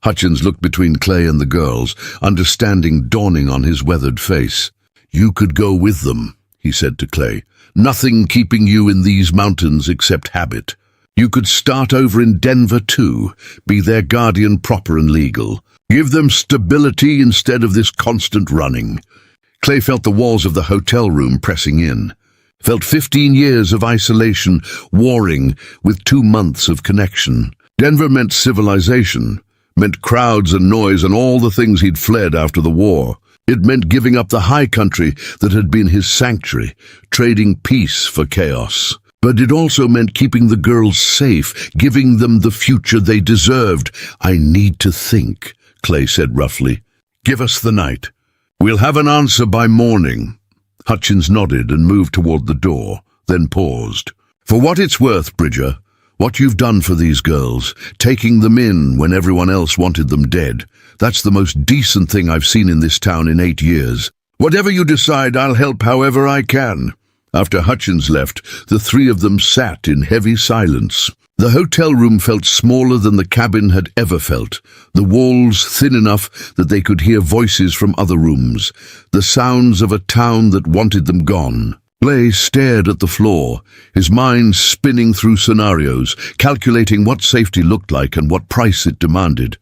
Hutchins looked between Clay and the girls, understanding dawning on his weathered face. You could go with them, he said to Clay. Nothing keeping you in these mountains except habit. You could start over in Denver too, be their guardian proper and legal. Give them stability instead of this constant running. Clay felt the walls of the hotel room pressing in. Felt 15 years of isolation, warring with 2 months of connection. Denver meant civilization, meant crowds and noise and all the things he'd fled after the war. It meant giving up the high country that had been his sanctuary, trading peace for chaos. But it also meant keeping the girls safe, giving them the future they deserved. I need to think, Clay said roughly. Give us the night. We'll have an answer by morning. Hutchins nodded and moved toward the door, then paused. For what it's worth, Bridger, what you've done for these girls, taking them in when everyone else wanted them dead, that's the most decent thing I've seen in this town in 8 years. Whatever you decide, I'll help however I can. After Hutchins left, the 3 of them sat in heavy silence. The hotel room felt smaller than the cabin had ever felt, the walls thin enough that they could hear voices from other rooms, the sounds of a town that wanted them gone. Clay stared at the floor, his mind spinning through scenarios, calculating what safety looked like and what price it demanded.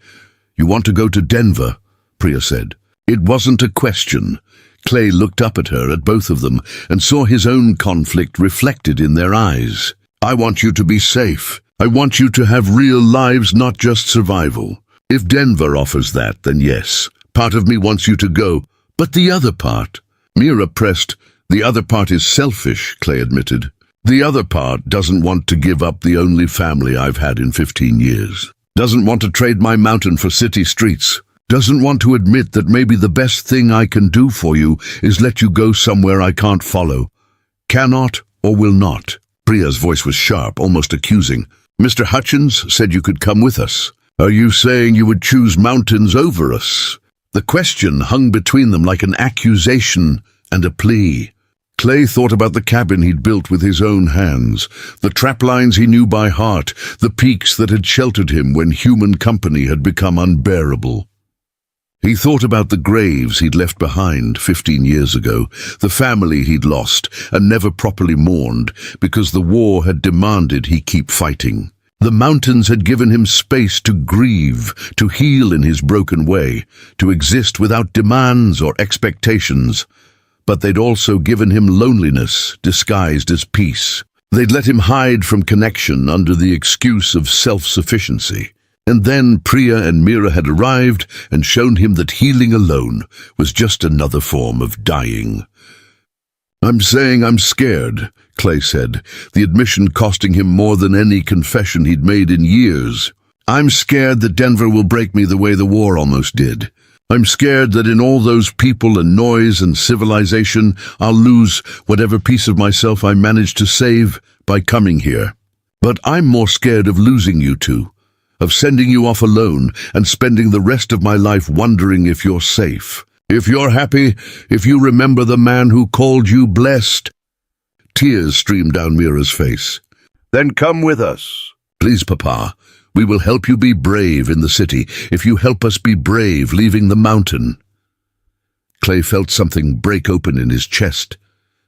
You want to go to Denver, Priya said. It wasn't a question. Clay looked up at her, at both of them, and saw his own conflict reflected in their eyes. I want you to be safe. I want you to have real lives, not just survival. If Denver offers that, then yes. Part of me wants you to go. But the other part? Mira pressed. The other part is selfish, Clay admitted. The other part doesn't want to give up the only family I've had in 15 years. Doesn't want to trade my mountain for city streets. Doesn't want to admit that maybe the best thing I can do for you is let you go somewhere I can't follow. Cannot or will not. Priya's voice was sharp, almost accusing. Mr. Hutchins said you could come with us. Are you saying you would choose mountains over us? The question hung between them like an accusation and a plea. Clay thought about the cabin he'd built with his own hands, the traplines he knew by heart, the peaks that had sheltered him when human company had become unbearable. He thought about the graves he'd left behind 15 years ago, the family he'd lost and never properly mourned because the war had demanded he keep fighting. The mountains had given him space to grieve, to heal in his broken way, to exist without demands or expectations. But they'd also given him loneliness disguised as peace. They'd let him hide from connection under the excuse of self-sufficiency. And then Priya and Mira had arrived and shown him that healing alone was just another form of dying. "I'm saying I'm scared," Clay said, the admission costing him more than any confession he'd made in years. "I'm scared that Denver will break me the way the war almost did. I'm scared that in all those people and noise and civilization, I'll lose whatever piece of myself I managed to save by coming here. But I'm more scared of losing you two, of sending you off alone and spending the rest of my life wondering if you're safe. If you're happy, if you remember the man who called you blessed." Tears streamed down Mira's face. "Then come with us." "Please, Papa. We will help you be brave in the city if you help us be brave leaving the mountain." Clay felt something break open in his chest,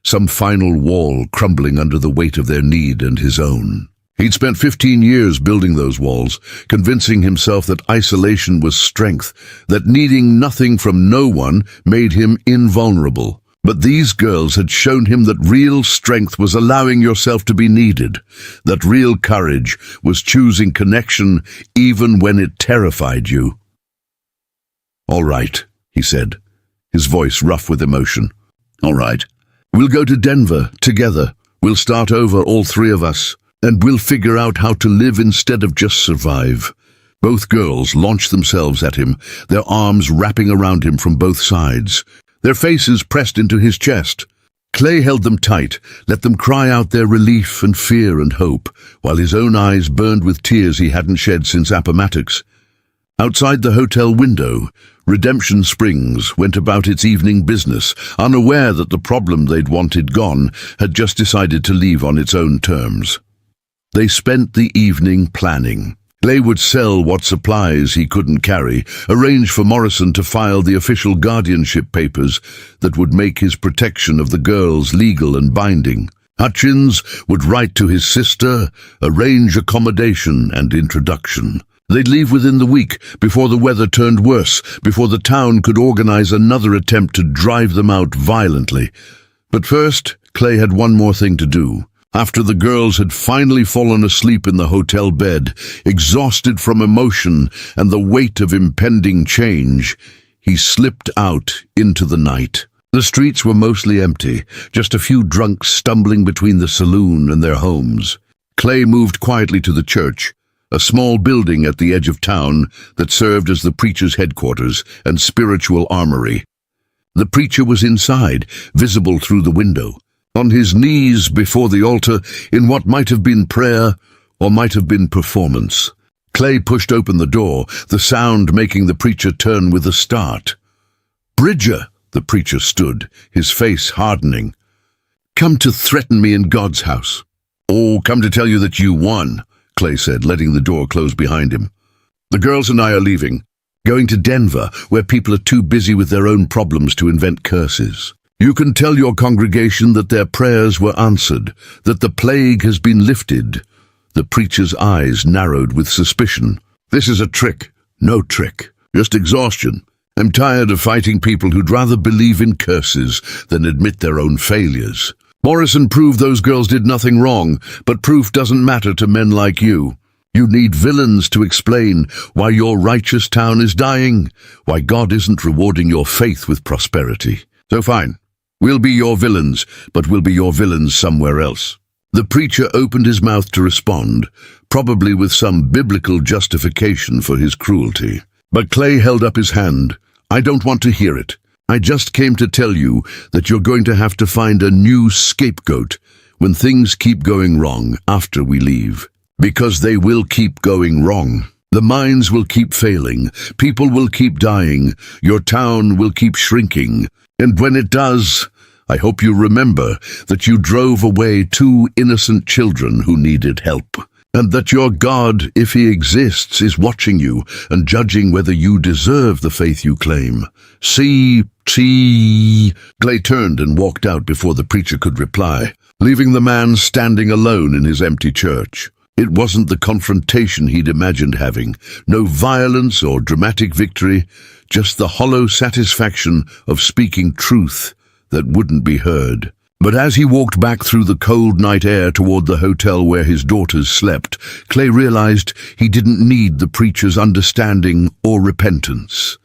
some final wall crumbling under the weight of their need and his own. He'd spent 15 years building those walls, convincing himself that isolation was strength, that needing nothing from no one made him invulnerable. But these girls had shown him that real strength was allowing yourself to be needed, that real courage was choosing connection even when it terrified you. "All right," he said, his voice rough with emotion. "All right. We'll go to Denver together. We'll start over, all three of us. And we'll figure out how to live instead of just survive." Both girls launched themselves at him, their arms wrapping around him from both sides, their faces pressed into his chest. Clay held them tight, let them cry out their relief and fear and hope, while his own eyes burned with tears he hadn't shed since Appomattox. Outside the hotel window, Redemption Springs went about its evening business, unaware that the problem they'd wanted gone had just decided to leave on its own terms. They spent the evening planning. Clay would sell what supplies he couldn't carry, arrange for Morrison to file the official guardianship papers that would make his protection of the girls legal and binding. Hutchins would write to his sister, arrange accommodation and introduction. They'd leave within the week, before the weather turned worse, before the town could organize another attempt to drive them out violently. But first, Clay had one more thing to do. After the girls had finally fallen asleep in the hotel bed, exhausted from emotion and the weight of impending change, he slipped out into the night. The streets were mostly empty, just a few drunks stumbling between the saloon and their homes. Clay moved quietly to the church, a small building at the edge of town that served as the preacher's headquarters and spiritual armory. The preacher was inside, visible through the window, on his knees before the altar in what might have been prayer or might have been performance. Clay pushed open the door, the sound making the preacher turn with a start. "Bridger," the preacher stood, his face hardening. "Come to threaten me in God's house." "Oh, come to tell you that you won," Clay said, letting the door close behind him. "The girls and I are leaving, going to Denver, where people are too busy with their own problems to invent curses. You can tell your congregation that their prayers were answered, that the plague has been lifted." The preacher's eyes narrowed with suspicion. "This is a trick." "No trick, just exhaustion. I'm tired of fighting people who'd rather believe in curses than admit their own failures. Morrison proved those girls did nothing wrong, but proof doesn't matter to men like you. You need villains to explain why your righteous town is dying, why God isn't rewarding your faith with prosperity. So fine. We'll be your villains, but we'll be your villains somewhere else." The preacher opened his mouth to respond, probably with some biblical justification for his cruelty. But Clay held up his hand. "I don't want to hear it. I just came to tell you that you're going to have to find a new scapegoat when things keep going wrong after we leave. Because they will keep going wrong. The mines will keep failing, people will keep dying, your town will keep shrinking. And when it does, I hope you remember that you drove away 2 innocent children who needed help, and that your God, if he exists, is watching you and judging whether you deserve the faith you claim. See. Clay turned and walked out before the preacher could reply, leaving the man standing alone in his empty church. It wasn't the confrontation he'd imagined having. No violence or dramatic victory, just the hollow satisfaction of speaking truth that wouldn't be heard. But as he walked back through the cold night air toward the hotel where his daughters slept, Clay realized he didn't need the preacher's understanding or repentance.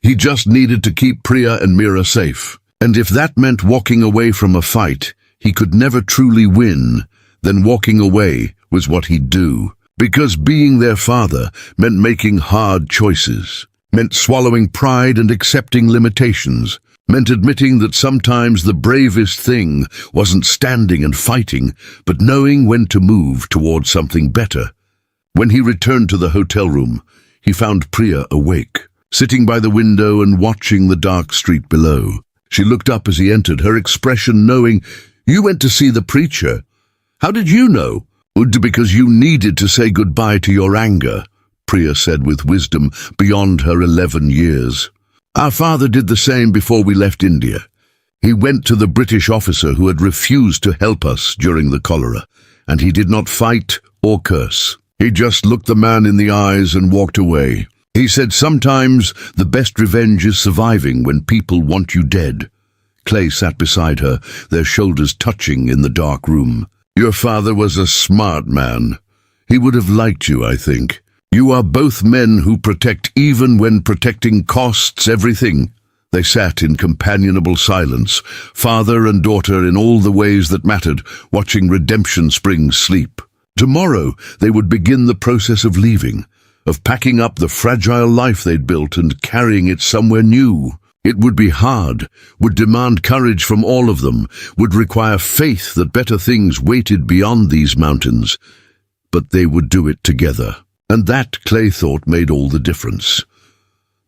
He just needed to keep Priya and Meera safe. And if that meant walking away from a fight he could never truly win, then walking away was what he'd do. Because being their father meant making hard choices, meant swallowing pride and accepting limitations, meant admitting that sometimes the bravest thing wasn't standing and fighting, but knowing when to move towards something better. When he returned to the hotel room, he found Priya awake, sitting by the window and watching the dark street below. She looked up as he entered, her expression knowing, "You went to see the preacher. How did you know?" "Because you needed to say goodbye to your anger," Priya said with wisdom beyond her 11 years. "Our father did the same before we left India. He went to the British officer who had refused to help us during the cholera, and he did not fight or curse. He just looked the man in the eyes and walked away. He said sometimes the best revenge is surviving when people want you dead." Clay sat beside her, their shoulders touching in the dark room. "Your father was a smart man. He would have liked you, I think. You are both men who protect even when protecting costs everything." They sat in companionable silence, father and daughter in all the ways that mattered, watching Redemption Springs sleep. Tomorrow they would begin the process of leaving, of packing up the fragile life they'd built and carrying it somewhere new. It would be hard, would demand courage from all of them, would require faith that better things waited beyond these mountains. But they would do it together. And that, Clay thought, made all the difference.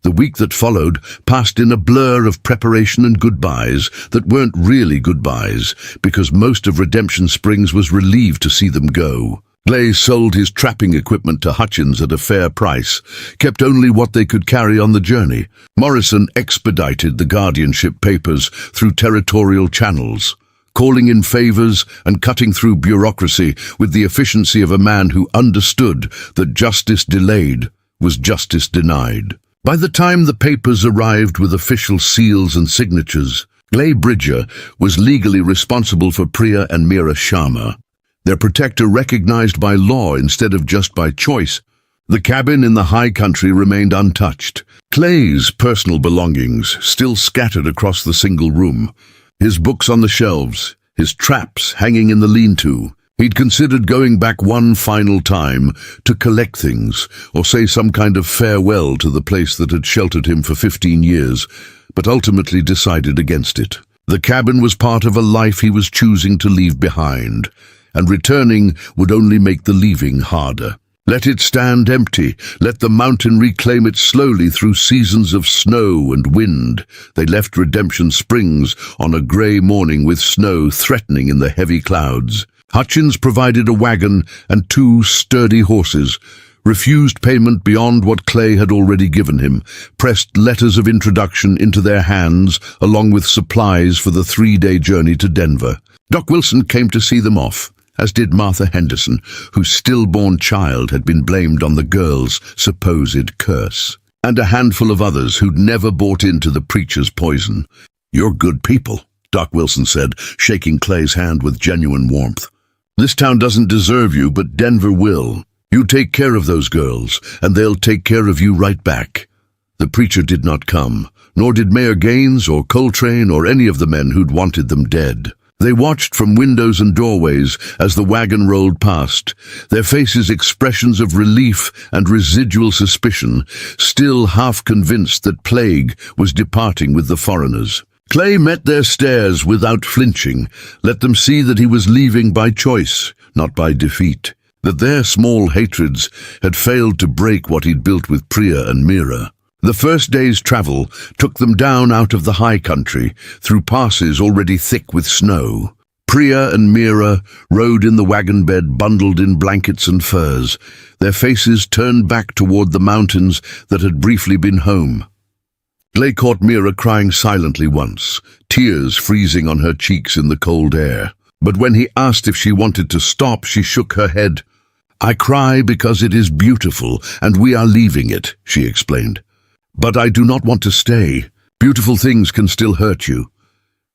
The week that followed passed in a blur of preparation and goodbyes that weren't really goodbyes, because most of Redemption Springs was relieved to see them go. Clay sold his trapping equipment to Hutchins at a fair price, kept only what they could carry on the journey. Morrison expedited the guardianship papers through territorial channels, calling in favors and cutting through bureaucracy with the efficiency of a man who understood that justice delayed was justice denied. By the time the papers arrived with official seals and signatures, Clay Bridger was legally responsible for Priya and Meera Sharma, their protector recognized by law instead of just by choice. The cabin in the high country remained untouched, Clay's personal belongings still scattered across the single room, his books on the shelves, his traps hanging in the lean-to. He'd considered going back one final time to collect things or say some kind of farewell to the place that had sheltered him for 15 years, but ultimately decided against it. The cabin was part of a life he was choosing to leave behind, and returning would only make the leaving harder. Let it stand empty, let the mountain reclaim it slowly through seasons of snow and wind. They left Redemption Springs on a grey morning with snow threatening in the heavy clouds. Hutchins provided a wagon and 2 sturdy horses, refused payment beyond what Clay had already given him, pressed letters of introduction into their hands along with supplies for the 3-day journey to Denver. Doc Wilson came to see them off, as did Martha Henderson, whose stillborn child had been blamed on the girl's supposed curse, and a handful of others who'd never bought into the preacher's poison. "You're good people," Doc Wilson said, shaking Clay's hand with genuine warmth. "This town doesn't deserve you, but Denver will. You take care of those girls, and they'll take care of you right back." The preacher did not come, nor did Mayor Gaines or Coltrane or any of the men who'd wanted them dead. They watched from windows and doorways as the wagon rolled past, their faces expressions of relief and residual suspicion, still half convinced that plague was departing with the foreigners. Clay met their stares without flinching, let them see that he was leaving by choice, not by defeat, that their small hatreds had failed to break what he'd built with Priya and Meera. The first day's travel took them down out of the high country, through passes already thick with snow. Priya and Meera rode in the wagon bed bundled in blankets and furs, their faces turned back toward the mountains that had briefly been home. Clay caught Meera crying silently once, tears freezing on her cheeks in the cold air. But when he asked if she wanted to stop, she shook her head. "I cry because it is beautiful, and we are leaving it," she explained. "But I do not want to stay. Beautiful things can still hurt you."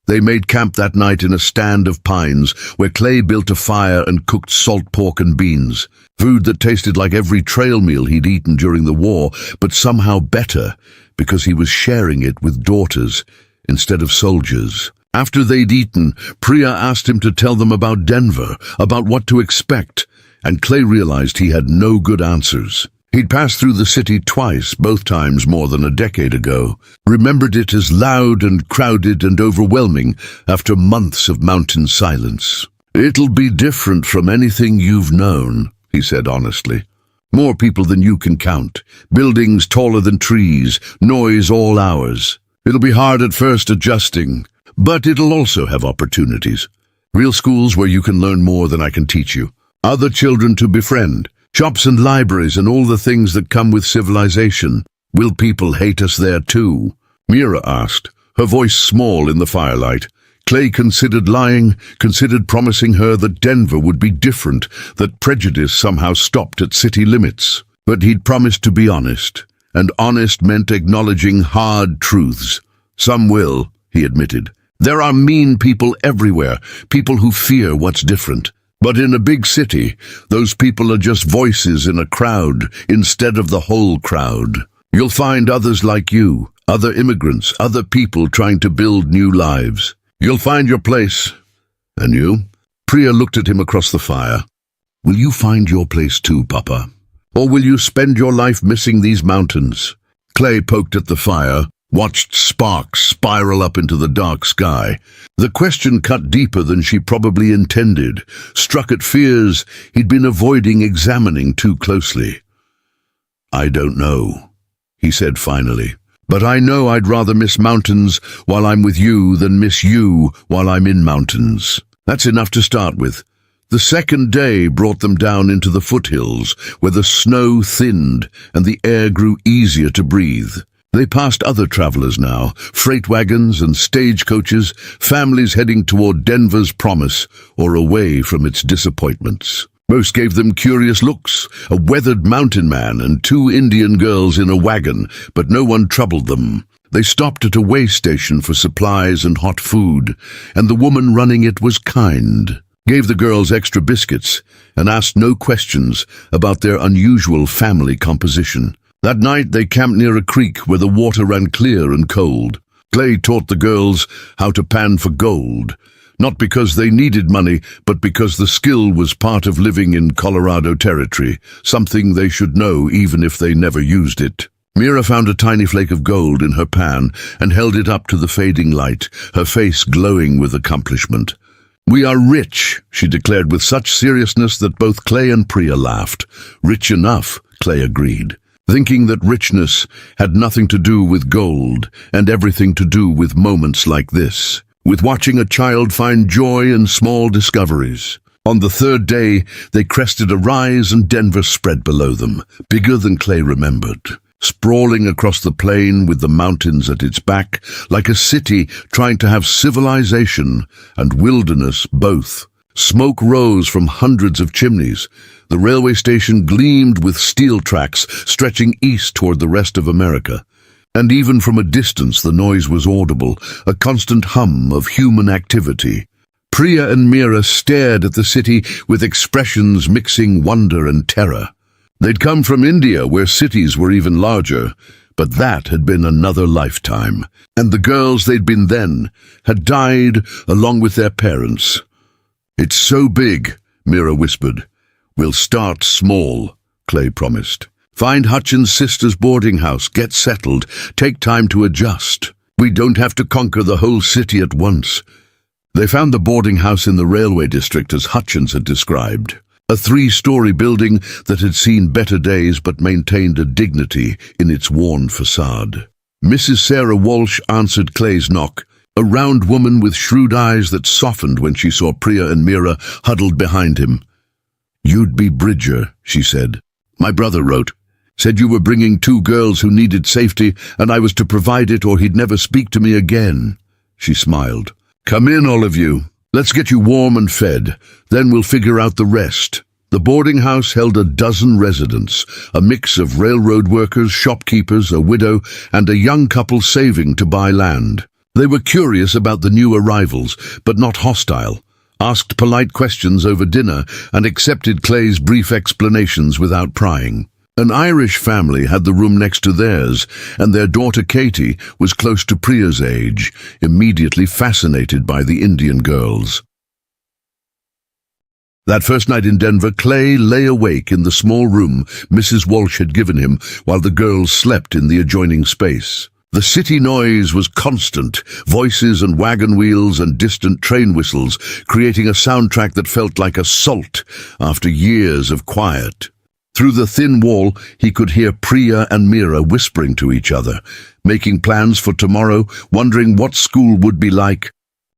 They made camp that night in a stand of pines, where Clay built a fire and cooked salt pork and beans, food that tasted like every trail meal he'd eaten during the war, but somehow better, because he was sharing it with daughters instead of soldiers. After they'd eaten, Priya asked him to tell them about Denver, about what to expect, and Clay realized he had no good answers. He'd passed through the city twice, both times more than a decade ago, remembered it as loud and crowded and overwhelming after months of mountain silence. "It'll be different from anything you've known," he said honestly. "More people than you can count, buildings taller than trees, noise all hours. It'll be hard at first adjusting, but it'll also have opportunities. Real schools where you can learn more than I can teach you. Other children to befriend. Shops and libraries and all the things that come with civilization. Will people hate us there too?" Mira asked, her voice small in the firelight. Clay considered lying, considered promising her that Denver would be different, that prejudice somehow stopped at city limits. But he'd promised to be honest, and honest meant acknowledging hard truths. "Some will," he admitted. "There are mean people everywhere, people who fear what's different. But in a big city, those people are just voices in a crowd instead of the whole crowd. You'll find others like you, other immigrants, other people trying to build new lives. You'll find your place. And you?" Priya looked at him across the fire. "Will you find your place too, Papa? Or will you spend your life missing these mountains?" Clay poked at the fire, watched sparks spiral up into the dark sky. The question cut deeper than she probably intended, struck at fears he'd been avoiding examining too closely. "I don't know," he said finally. "But I know I'd rather miss mountains while I'm with you than miss you while I'm in mountains. That's enough to start with." The second day brought them down into the foothills, where the snow thinned and the air grew easier to breathe. They passed other travelers now, freight wagons and stagecoaches, families heading toward Denver's promise or away from its disappointments. Most gave them curious looks, a weathered mountain man and 2 Indian girls in a wagon, but no one troubled them. They stopped at a way station for supplies and hot food, and the woman running it was kind, gave the girls extra biscuits, and asked no questions about their unusual family composition. That night they camped near a creek where the water ran clear and cold. Clay taught the girls how to pan for gold, not because they needed money, but because the skill was part of living in Colorado territory, something they should know even if they never used it. Mira found a tiny flake of gold in her pan and held it up to the fading light, her face glowing with accomplishment. "We are rich," she declared with such seriousness that both Clay and Priya laughed. "Rich enough," Clay agreed, thinking that richness had nothing to do with gold and everything to do with moments like this, with watching a child find joy in small discoveries. On the third day, they crested a rise and Denver spread below them, bigger than Clay remembered, sprawling across the plain with the mountains at its back, like a city trying to have civilization and wilderness both. Smoke rose from hundreds of chimneys. The railway station gleamed with steel tracks stretching east toward the rest of America. And even from a distance the noise was audible, a constant hum of human activity. Priya and Mira stared at the city with expressions mixing wonder and terror. They'd come from India, where cities were even larger, but that had been another lifetime. And the girls they'd been then had died along with their parents. "It's so big," Mira whispered. "We'll start small," Clay promised. "Find Hutchins' sister's boarding house, get settled, take time to adjust. We don't have to conquer the whole city at once." They found the boarding house in the railway district as Hutchins had described. A 3-story building that had seen better days but maintained a dignity in its worn facade. Mrs. Sarah Walsh answered Clay's knock, a round woman with shrewd eyes that softened when she saw Priya and Mira huddled behind him. "You'd be Bridger," she said. "My brother wrote. Said you were bringing 2 girls who needed safety, and I was to provide it or he'd never speak to me again." She smiled. "Come in, all of you. Let's get you warm and fed. Then we'll figure out the rest." The boarding house held a dozen residents, a mix of railroad workers, shopkeepers, a widow, and a young couple saving to buy land. They were curious about the new arrivals, but not hostile, asked polite questions over dinner, and accepted Clay's brief explanations without prying. An Irish family had the room next to theirs, and their daughter Katie was close to Priya's age, immediately fascinated by the Indian girls. That first night in Denver, Clay lay awake in the small room Mrs. Walsh had given him while the girls slept in the adjoining space. The city noise was constant, voices and wagon wheels and distant train whistles, creating a soundtrack that felt like assault after years of quiet. Through the thin wall, he could hear Priya and Mira whispering to each other, making plans for tomorrow, wondering what school would be like.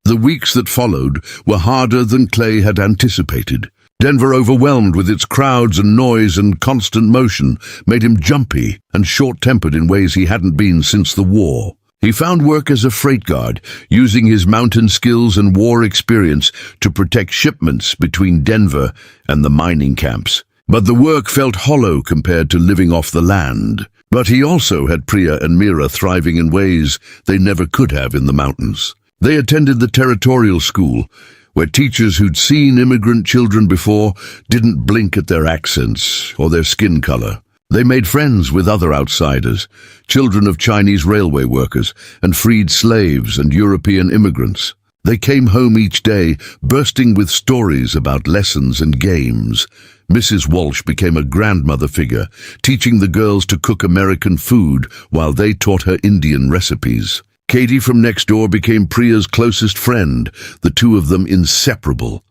The weeks that followed were harder than Clay had anticipated. Denver, overwhelmed with its crowds and noise and constant motion, made him jumpy and short-tempered in ways he hadn't been since the war. He found work as a freight guard, using his mountain skills and war experience to protect shipments between Denver and the mining camps. But the work felt hollow compared to living off the land. But he also had Priya and Mira thriving in ways they never could have in the mountains. They attended the territorial school, where teachers who'd seen immigrant children before didn't blink at their accents or their skin color. They made friends with other outsiders, children of Chinese railway workers and freed slaves and European immigrants. They came home each day, bursting with stories about lessons and games. Mrs. Walsh became a grandmother figure, teaching the girls to cook American food while they taught her Indian recipes. Katie from next door became Priya's closest friend, the two of them inseparable.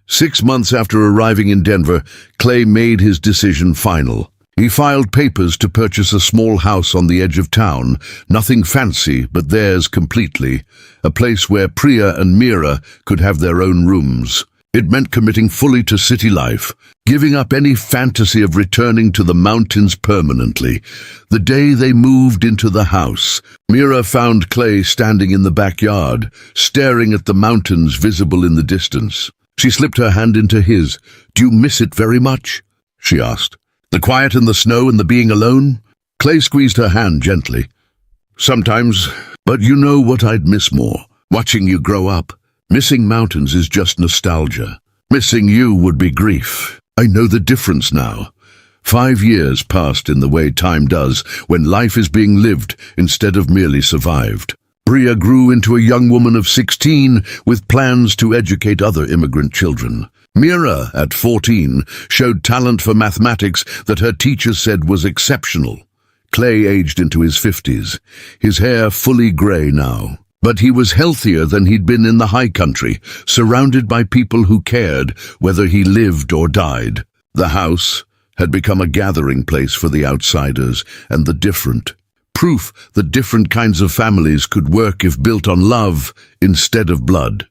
6 months after arriving in Denver, Clay made his decision final. He filed papers to purchase a small house on the edge of town, nothing fancy but theirs completely, a place where Priya and Mira could have their own rooms. It meant committing fully to city life, giving up any fantasy of returning to the mountains permanently. The day they moved into the house, Mira found Clay standing in the backyard, staring at the mountains visible in the distance. She slipped her hand into his. "Do you miss it very much?" she asked. "The quiet and the snow and the being alone?" Clay squeezed her hand gently. "Sometimes, but you know what I'd miss more? Watching you grow up. Missing mountains is just nostalgia. Missing you would be grief. I know the difference now. 5 years passed in the way time does when life is being lived instead of merely survived. Priya grew into a young woman of 16 with plans to educate other immigrant children. Mira, at 14, showed talent for mathematics that her teachers said was exceptional. Clay aged into his 50s, his hair fully grey now. But he was healthier than he'd been in the high country, surrounded by people who cared whether he lived or died. The house had become a gathering place for the outsiders and the different. Proof that different kinds of families could work if built on love instead of blood.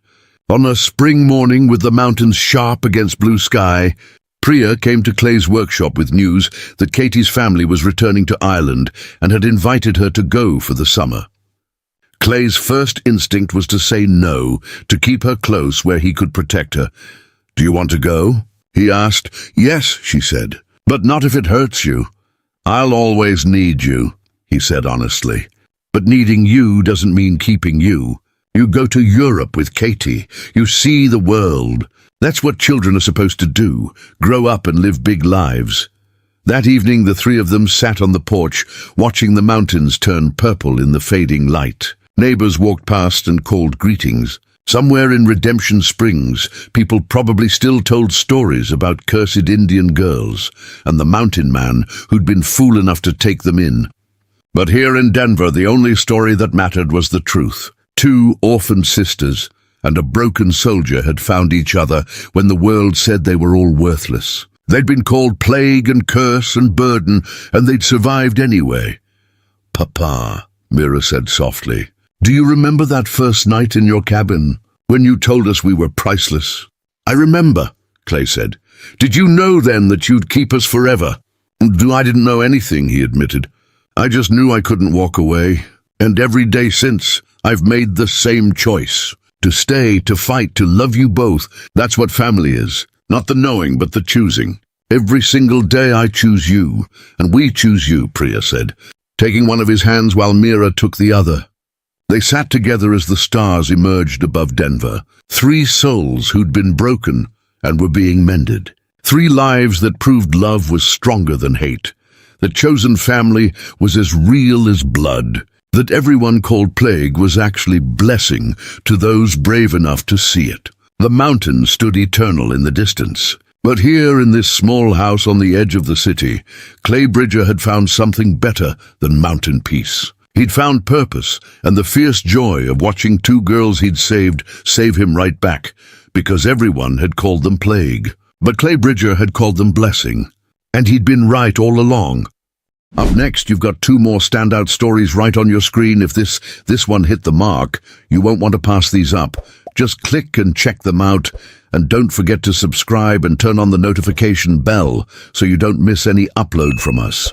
On a spring morning with the mountains sharp against blue sky, Priya came to Clay's workshop with news that Katie's family was returning to Ireland and had invited her to go for the summer. Clay's first instinct was to say no, to keep her close where he could protect her. "Do you want to go?" he asked. "Yes," she said, "but not if it hurts you." "I'll always need you," he said honestly. "But needing you doesn't mean keeping you. You go to Europe with Katie. You see the world. That's what children are supposed to do, grow up and live big lives." That evening the three of them sat on the porch, watching the mountains turn purple in the fading light. Neighbors walked past and called greetings. Somewhere in Redemption Springs, people probably still told stories about cursed Indian girls and the mountain man who'd been fool enough to take them in. But here in Denver, the only story that mattered was the truth. 2 orphaned sisters and a broken soldier had found each other when the world said they were all worthless. They'd been called plague and curse and burden, and they'd survived anyway. "Papa," Mira said softly, "do you remember that first night in your cabin, when you told us we were priceless?" "I remember," Clay said. "Did you know then that you'd keep us forever?" "I didn't know anything," he admitted. "I just knew I couldn't walk away. And every day since, I've made the same choice. To stay, to fight, to love you both. That's what family is. Not the knowing, but the choosing. Every single day I choose you, and we choose you, Priya said, taking one of his hands while Mira took the other. They sat together as the stars emerged above Denver. 3 souls who'd been broken and were being mended. 3 lives that proved love was stronger than hate. That chosen family was as real as blood. That everyone called plague was actually blessing to those brave enough to see it. The mountain stood eternal in the distance. But here in this small house on the edge of the city, Clay Bridger had found something better than mountain peace. He'd found purpose and the fierce joy of watching 2 girls he'd saved save him right back, because everyone had called them plague. But Clay Bridger had called them blessing. And he'd been right all along. Up next, you've got 2 more standout stories right on your screen. If this one hit the mark, you won't want to pass these up. Just click and check them out. And don't forget to subscribe and turn on the notification bell so you don't miss any upload from us.